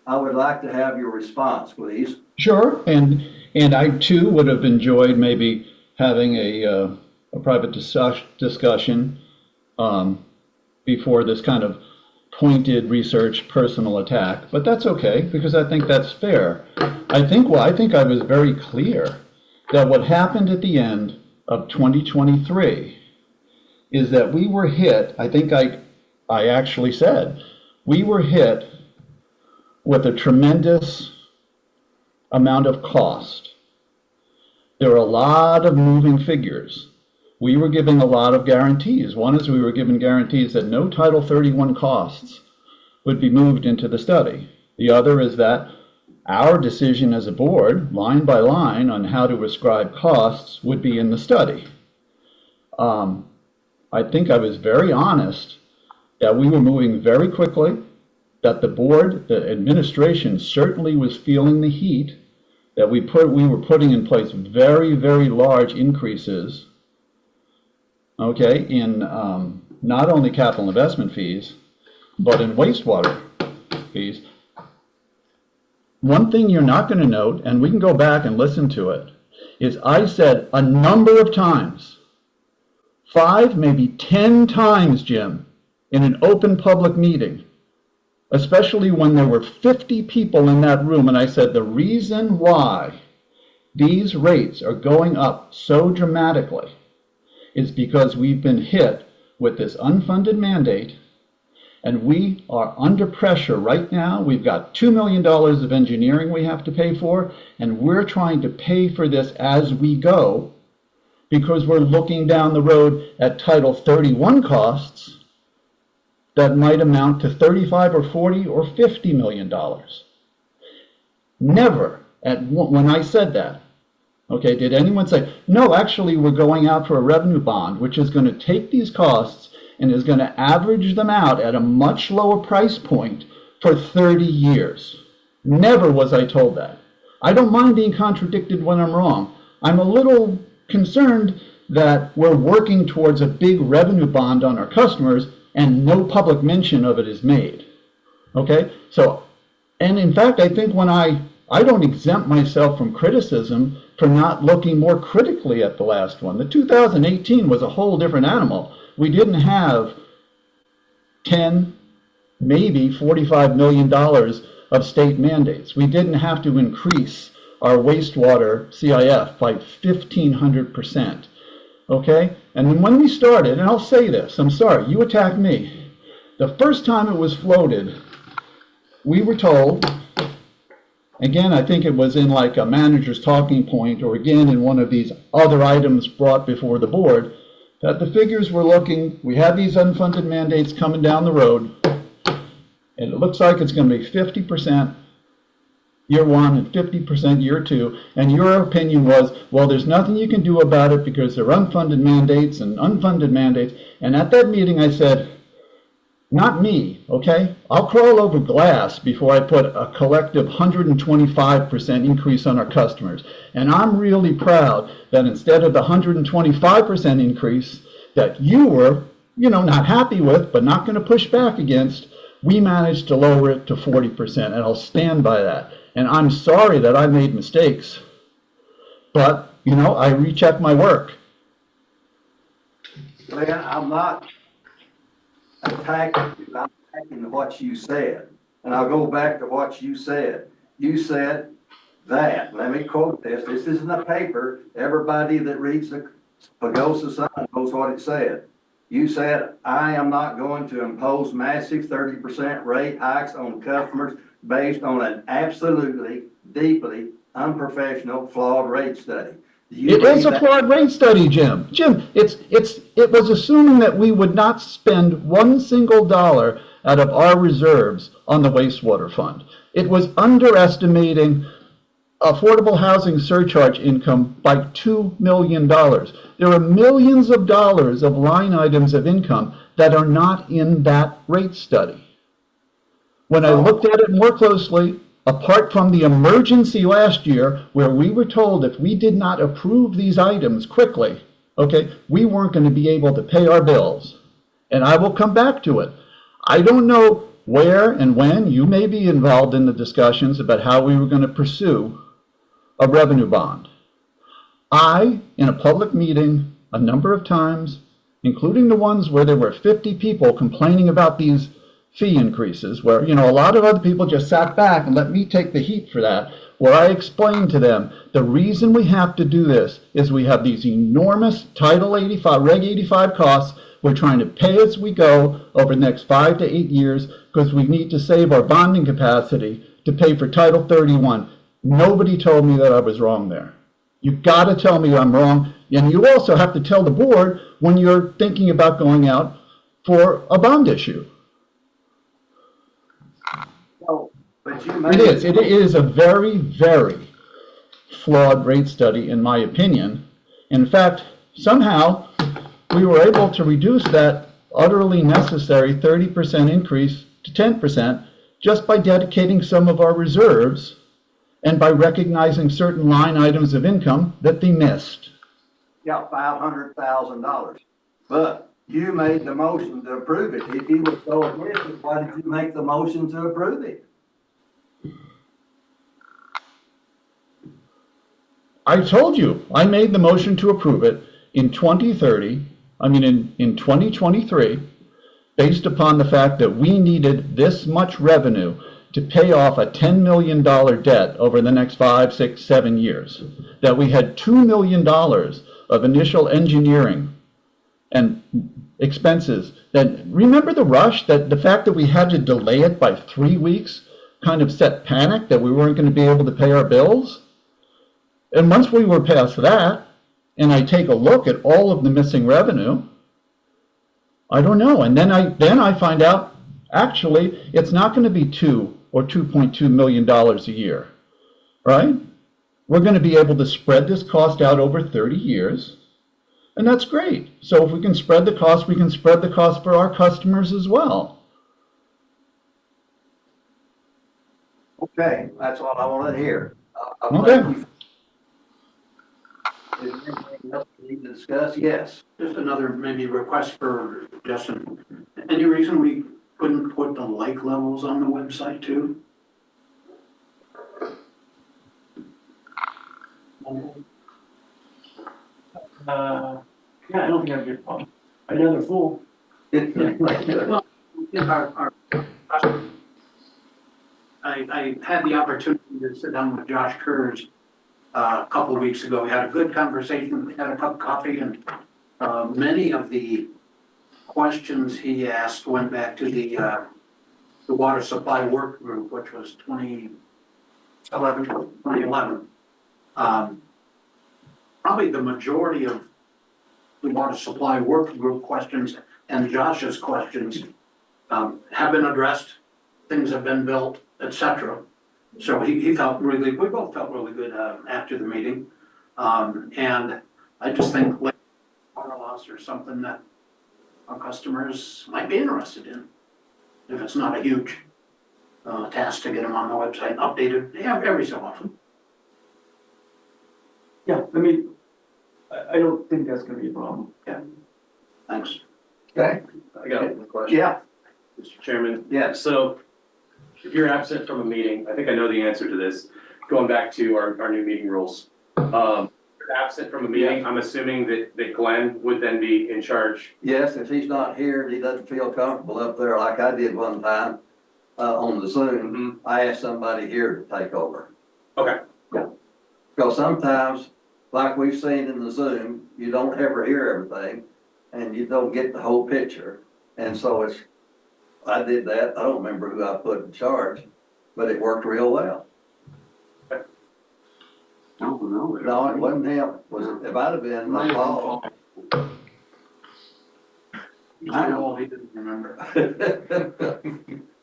I would like to have your response, please. Sure, and I too would have enjoyed maybe having a private discussion before this kind of pointed research personal attack, but that's okay because I think that's fair. I think I was very clear that what happened at the end of 2023 is that we were hit. I think I actually said we were hit with a tremendous amount of cost. There are a lot of moving figures. We were giving a lot of guarantees. One is we were given guarantees that no Title 31 costs would be moved into the study. The other is that our decision as a board, line by line, on how to ascribe costs would be in the study. I think I was very honest that we were moving very quickly, that the board, the administration certainly was feeling the heat, that we were putting in place very, very large increases, okay, in not only capital investment fees, but in wastewater fees. One thing you're not going to note, and we can go back and listen to it, is I said a number of times, 5, maybe 10 times, Jim, in an open public meeting, especially when there were 50 people in that room, and I said the reason why these rates are going up so dramatically is because we've been hit with this unfunded mandate, and we are under pressure right now. We've got $2 million of engineering we have to pay for, and we're trying to pay for this as we go because we're looking down the road at Title 31 costs that might amount to $35 or $40 or $50 million. Never, when I said that, okay, did anyone say, no, actually we're going out for a revenue bond, which is going to take these costs and is going to average them out at a much lower price point for 30 years. Never was I told that. I don't mind being contradicted when I'm wrong. I'm a little concerned that we're working towards a big revenue bond on our customers and no public mention of it is made. Okay, so, and in fact, I think when I don't exempt myself from criticism for not looking more critically at the last one. The 2018 was a whole different animal. We didn't have 10, maybe $45 million of state mandates. We didn't have to increase our wastewater CIF by 1,500%. Okay? And then when we started, and I'll say this, I'm sorry, you attacked me. The first time it was floated, we were told, again, I think it was in like a manager's talking point, or again in one of these other items brought before the board, that the figures were looking, we had these unfunded mandates coming down the road, and it looks like it's going to be 50% year 1 and 50% year 2, and your opinion was, well, there's nothing you can do about it because there are unfunded mandates and unfunded mandates, and at that meeting I said, not me, okay? I'll crawl over glass before I put a collective 125% increase on our customers. And I'm really proud that instead of the 125% increase that you were, not happy with, but not going to push back against, we managed to lower it to 40%, and I'll stand by that. And I'm sorry that I made mistakes, but, I recheck my work. Glenn, I'm not attacking you, I'm attacking what you said. And I'll go back to what you said. You said that, let me quote this isn't a paper, everybody that reads the Pagosa Sun knows what it said. You said, I am not going to impose massive 30% rate hikes on customers based on an absolutely, deeply unprofessional, flawed rate study. Do you It is believe a that? flawed rate study, Jim. Jim, it was assuming that we would not spend one single dollar out of our reserves on the wastewater fund. It was underestimating affordable housing surcharge income by $2 million. There are millions of dollars of line items of income that are not in that rate study. When I looked at it more closely, apart from the emergency last year where we were told if we did not approve these items quickly, okay, we weren't going to be able to pay our bills. And I will come back to it. I don't know where and when you may be involved in the discussions about how we were going to pursue a revenue bond. I, in a public meeting, a number of times, including the ones where there were 50 people complaining about these fee increases, where, you know, a lot of other people just sat back and let me take the heat for that, where I explained to them, the reason we have to do this is we have these enormous Title 85, Reg 85 costs. We're trying to pay as we go over the next 5 to 8 years because we need to save our bonding capacity to pay for Title 31. Nobody told me that I was wrong there. You've got to tell me I'm wrong. And you also have to tell the board when you're thinking about going out for a bond issue. But you It is a very, very flawed rate study, in my opinion. In fact, somehow, we were able to reduce that utterly necessary 30% increase to 10% just by dedicating some of our reserves and by recognizing certain line items of income that they missed. got $500,000. But you made the motion to approve it. If you were so aggressive, why did you make the motion to approve it? I told you, I made the motion to approve it in 2023, based upon the fact that we needed this much revenue to pay off a $10 million debt over the next 5, 6, 7 years. That we had $2 million of initial engineering and expenses. That, remember the rush, that the fact that we had to delay it by 3 weeks kind of set panic that we weren't going to be able to pay our bills? And once we were past that, and I take a look at all of the missing revenue, I don't know. And then I find out, actually, it's not going to be $2 or $2.2 million a year, right? We're going to be able to spread this cost out over 30 years, and that's great. So if we can spread the cost, we can spread the cost for our customers as well. Okay, that's all I wanted to hear. Okay. Is there anything else we need to discuss? Yes. Just another maybe request for Justin. Any reason we couldn't put the lake levels on the website too? Yeah, I don't think that'd be a problem. I know they're full. I had the opportunity to sit down with Josh Kurz a couple of weeks ago. We had a good conversation, had a cup of coffee, and many of the questions he asked went back to the water supply work group, which was 2011. Probably the majority of the water supply work group questions and Josh's questions have been addressed. Things have been built, etc. So he felt really, we both felt really good after the meeting. And I just think water loss are something that our customers might be interested in. If it's not a huge task to get them on the website and updated every so often. Yeah, I mean, I don't think that's gonna be a problem. Thanks. Okay. I got a question. Yeah. Mr. Chairman. Yeah. So if you're absent from a meeting, I think I know the answer to this, going back to our new meeting rules. You're absent from a meeting, I'm assuming that Glenn would then be in charge. Yes, if he's not here and he doesn't feel comfortable up there like I did one time on the Zoom, I asked somebody here to take over. Okay. Because sometimes, like we've seen in the Zoom, you don't ever hear everything and you don't get the whole picture. And so I did that. I don't remember who I put in charge. but it worked real well. No, no. No, it wasn't him, it might have been my Paul. I know, he didn't remember.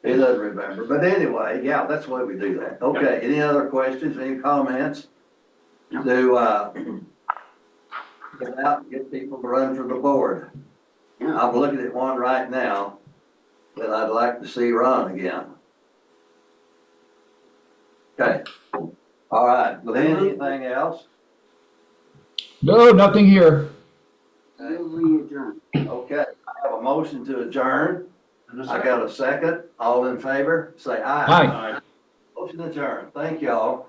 He doesn't remember, but anyway, yeah, that's why we do that. Okay, any other questions, any comments? To, get out and get people to run for the board. Yeah. I'm looking at one right now that I'd like to see run again. Okay, all right, Glenn, anything else? No, nothing here. We adjourn. Okay, I have a motion to adjourn. I got a second. All in favor, say aye. Hi. Motion adjourned. Thank y'all.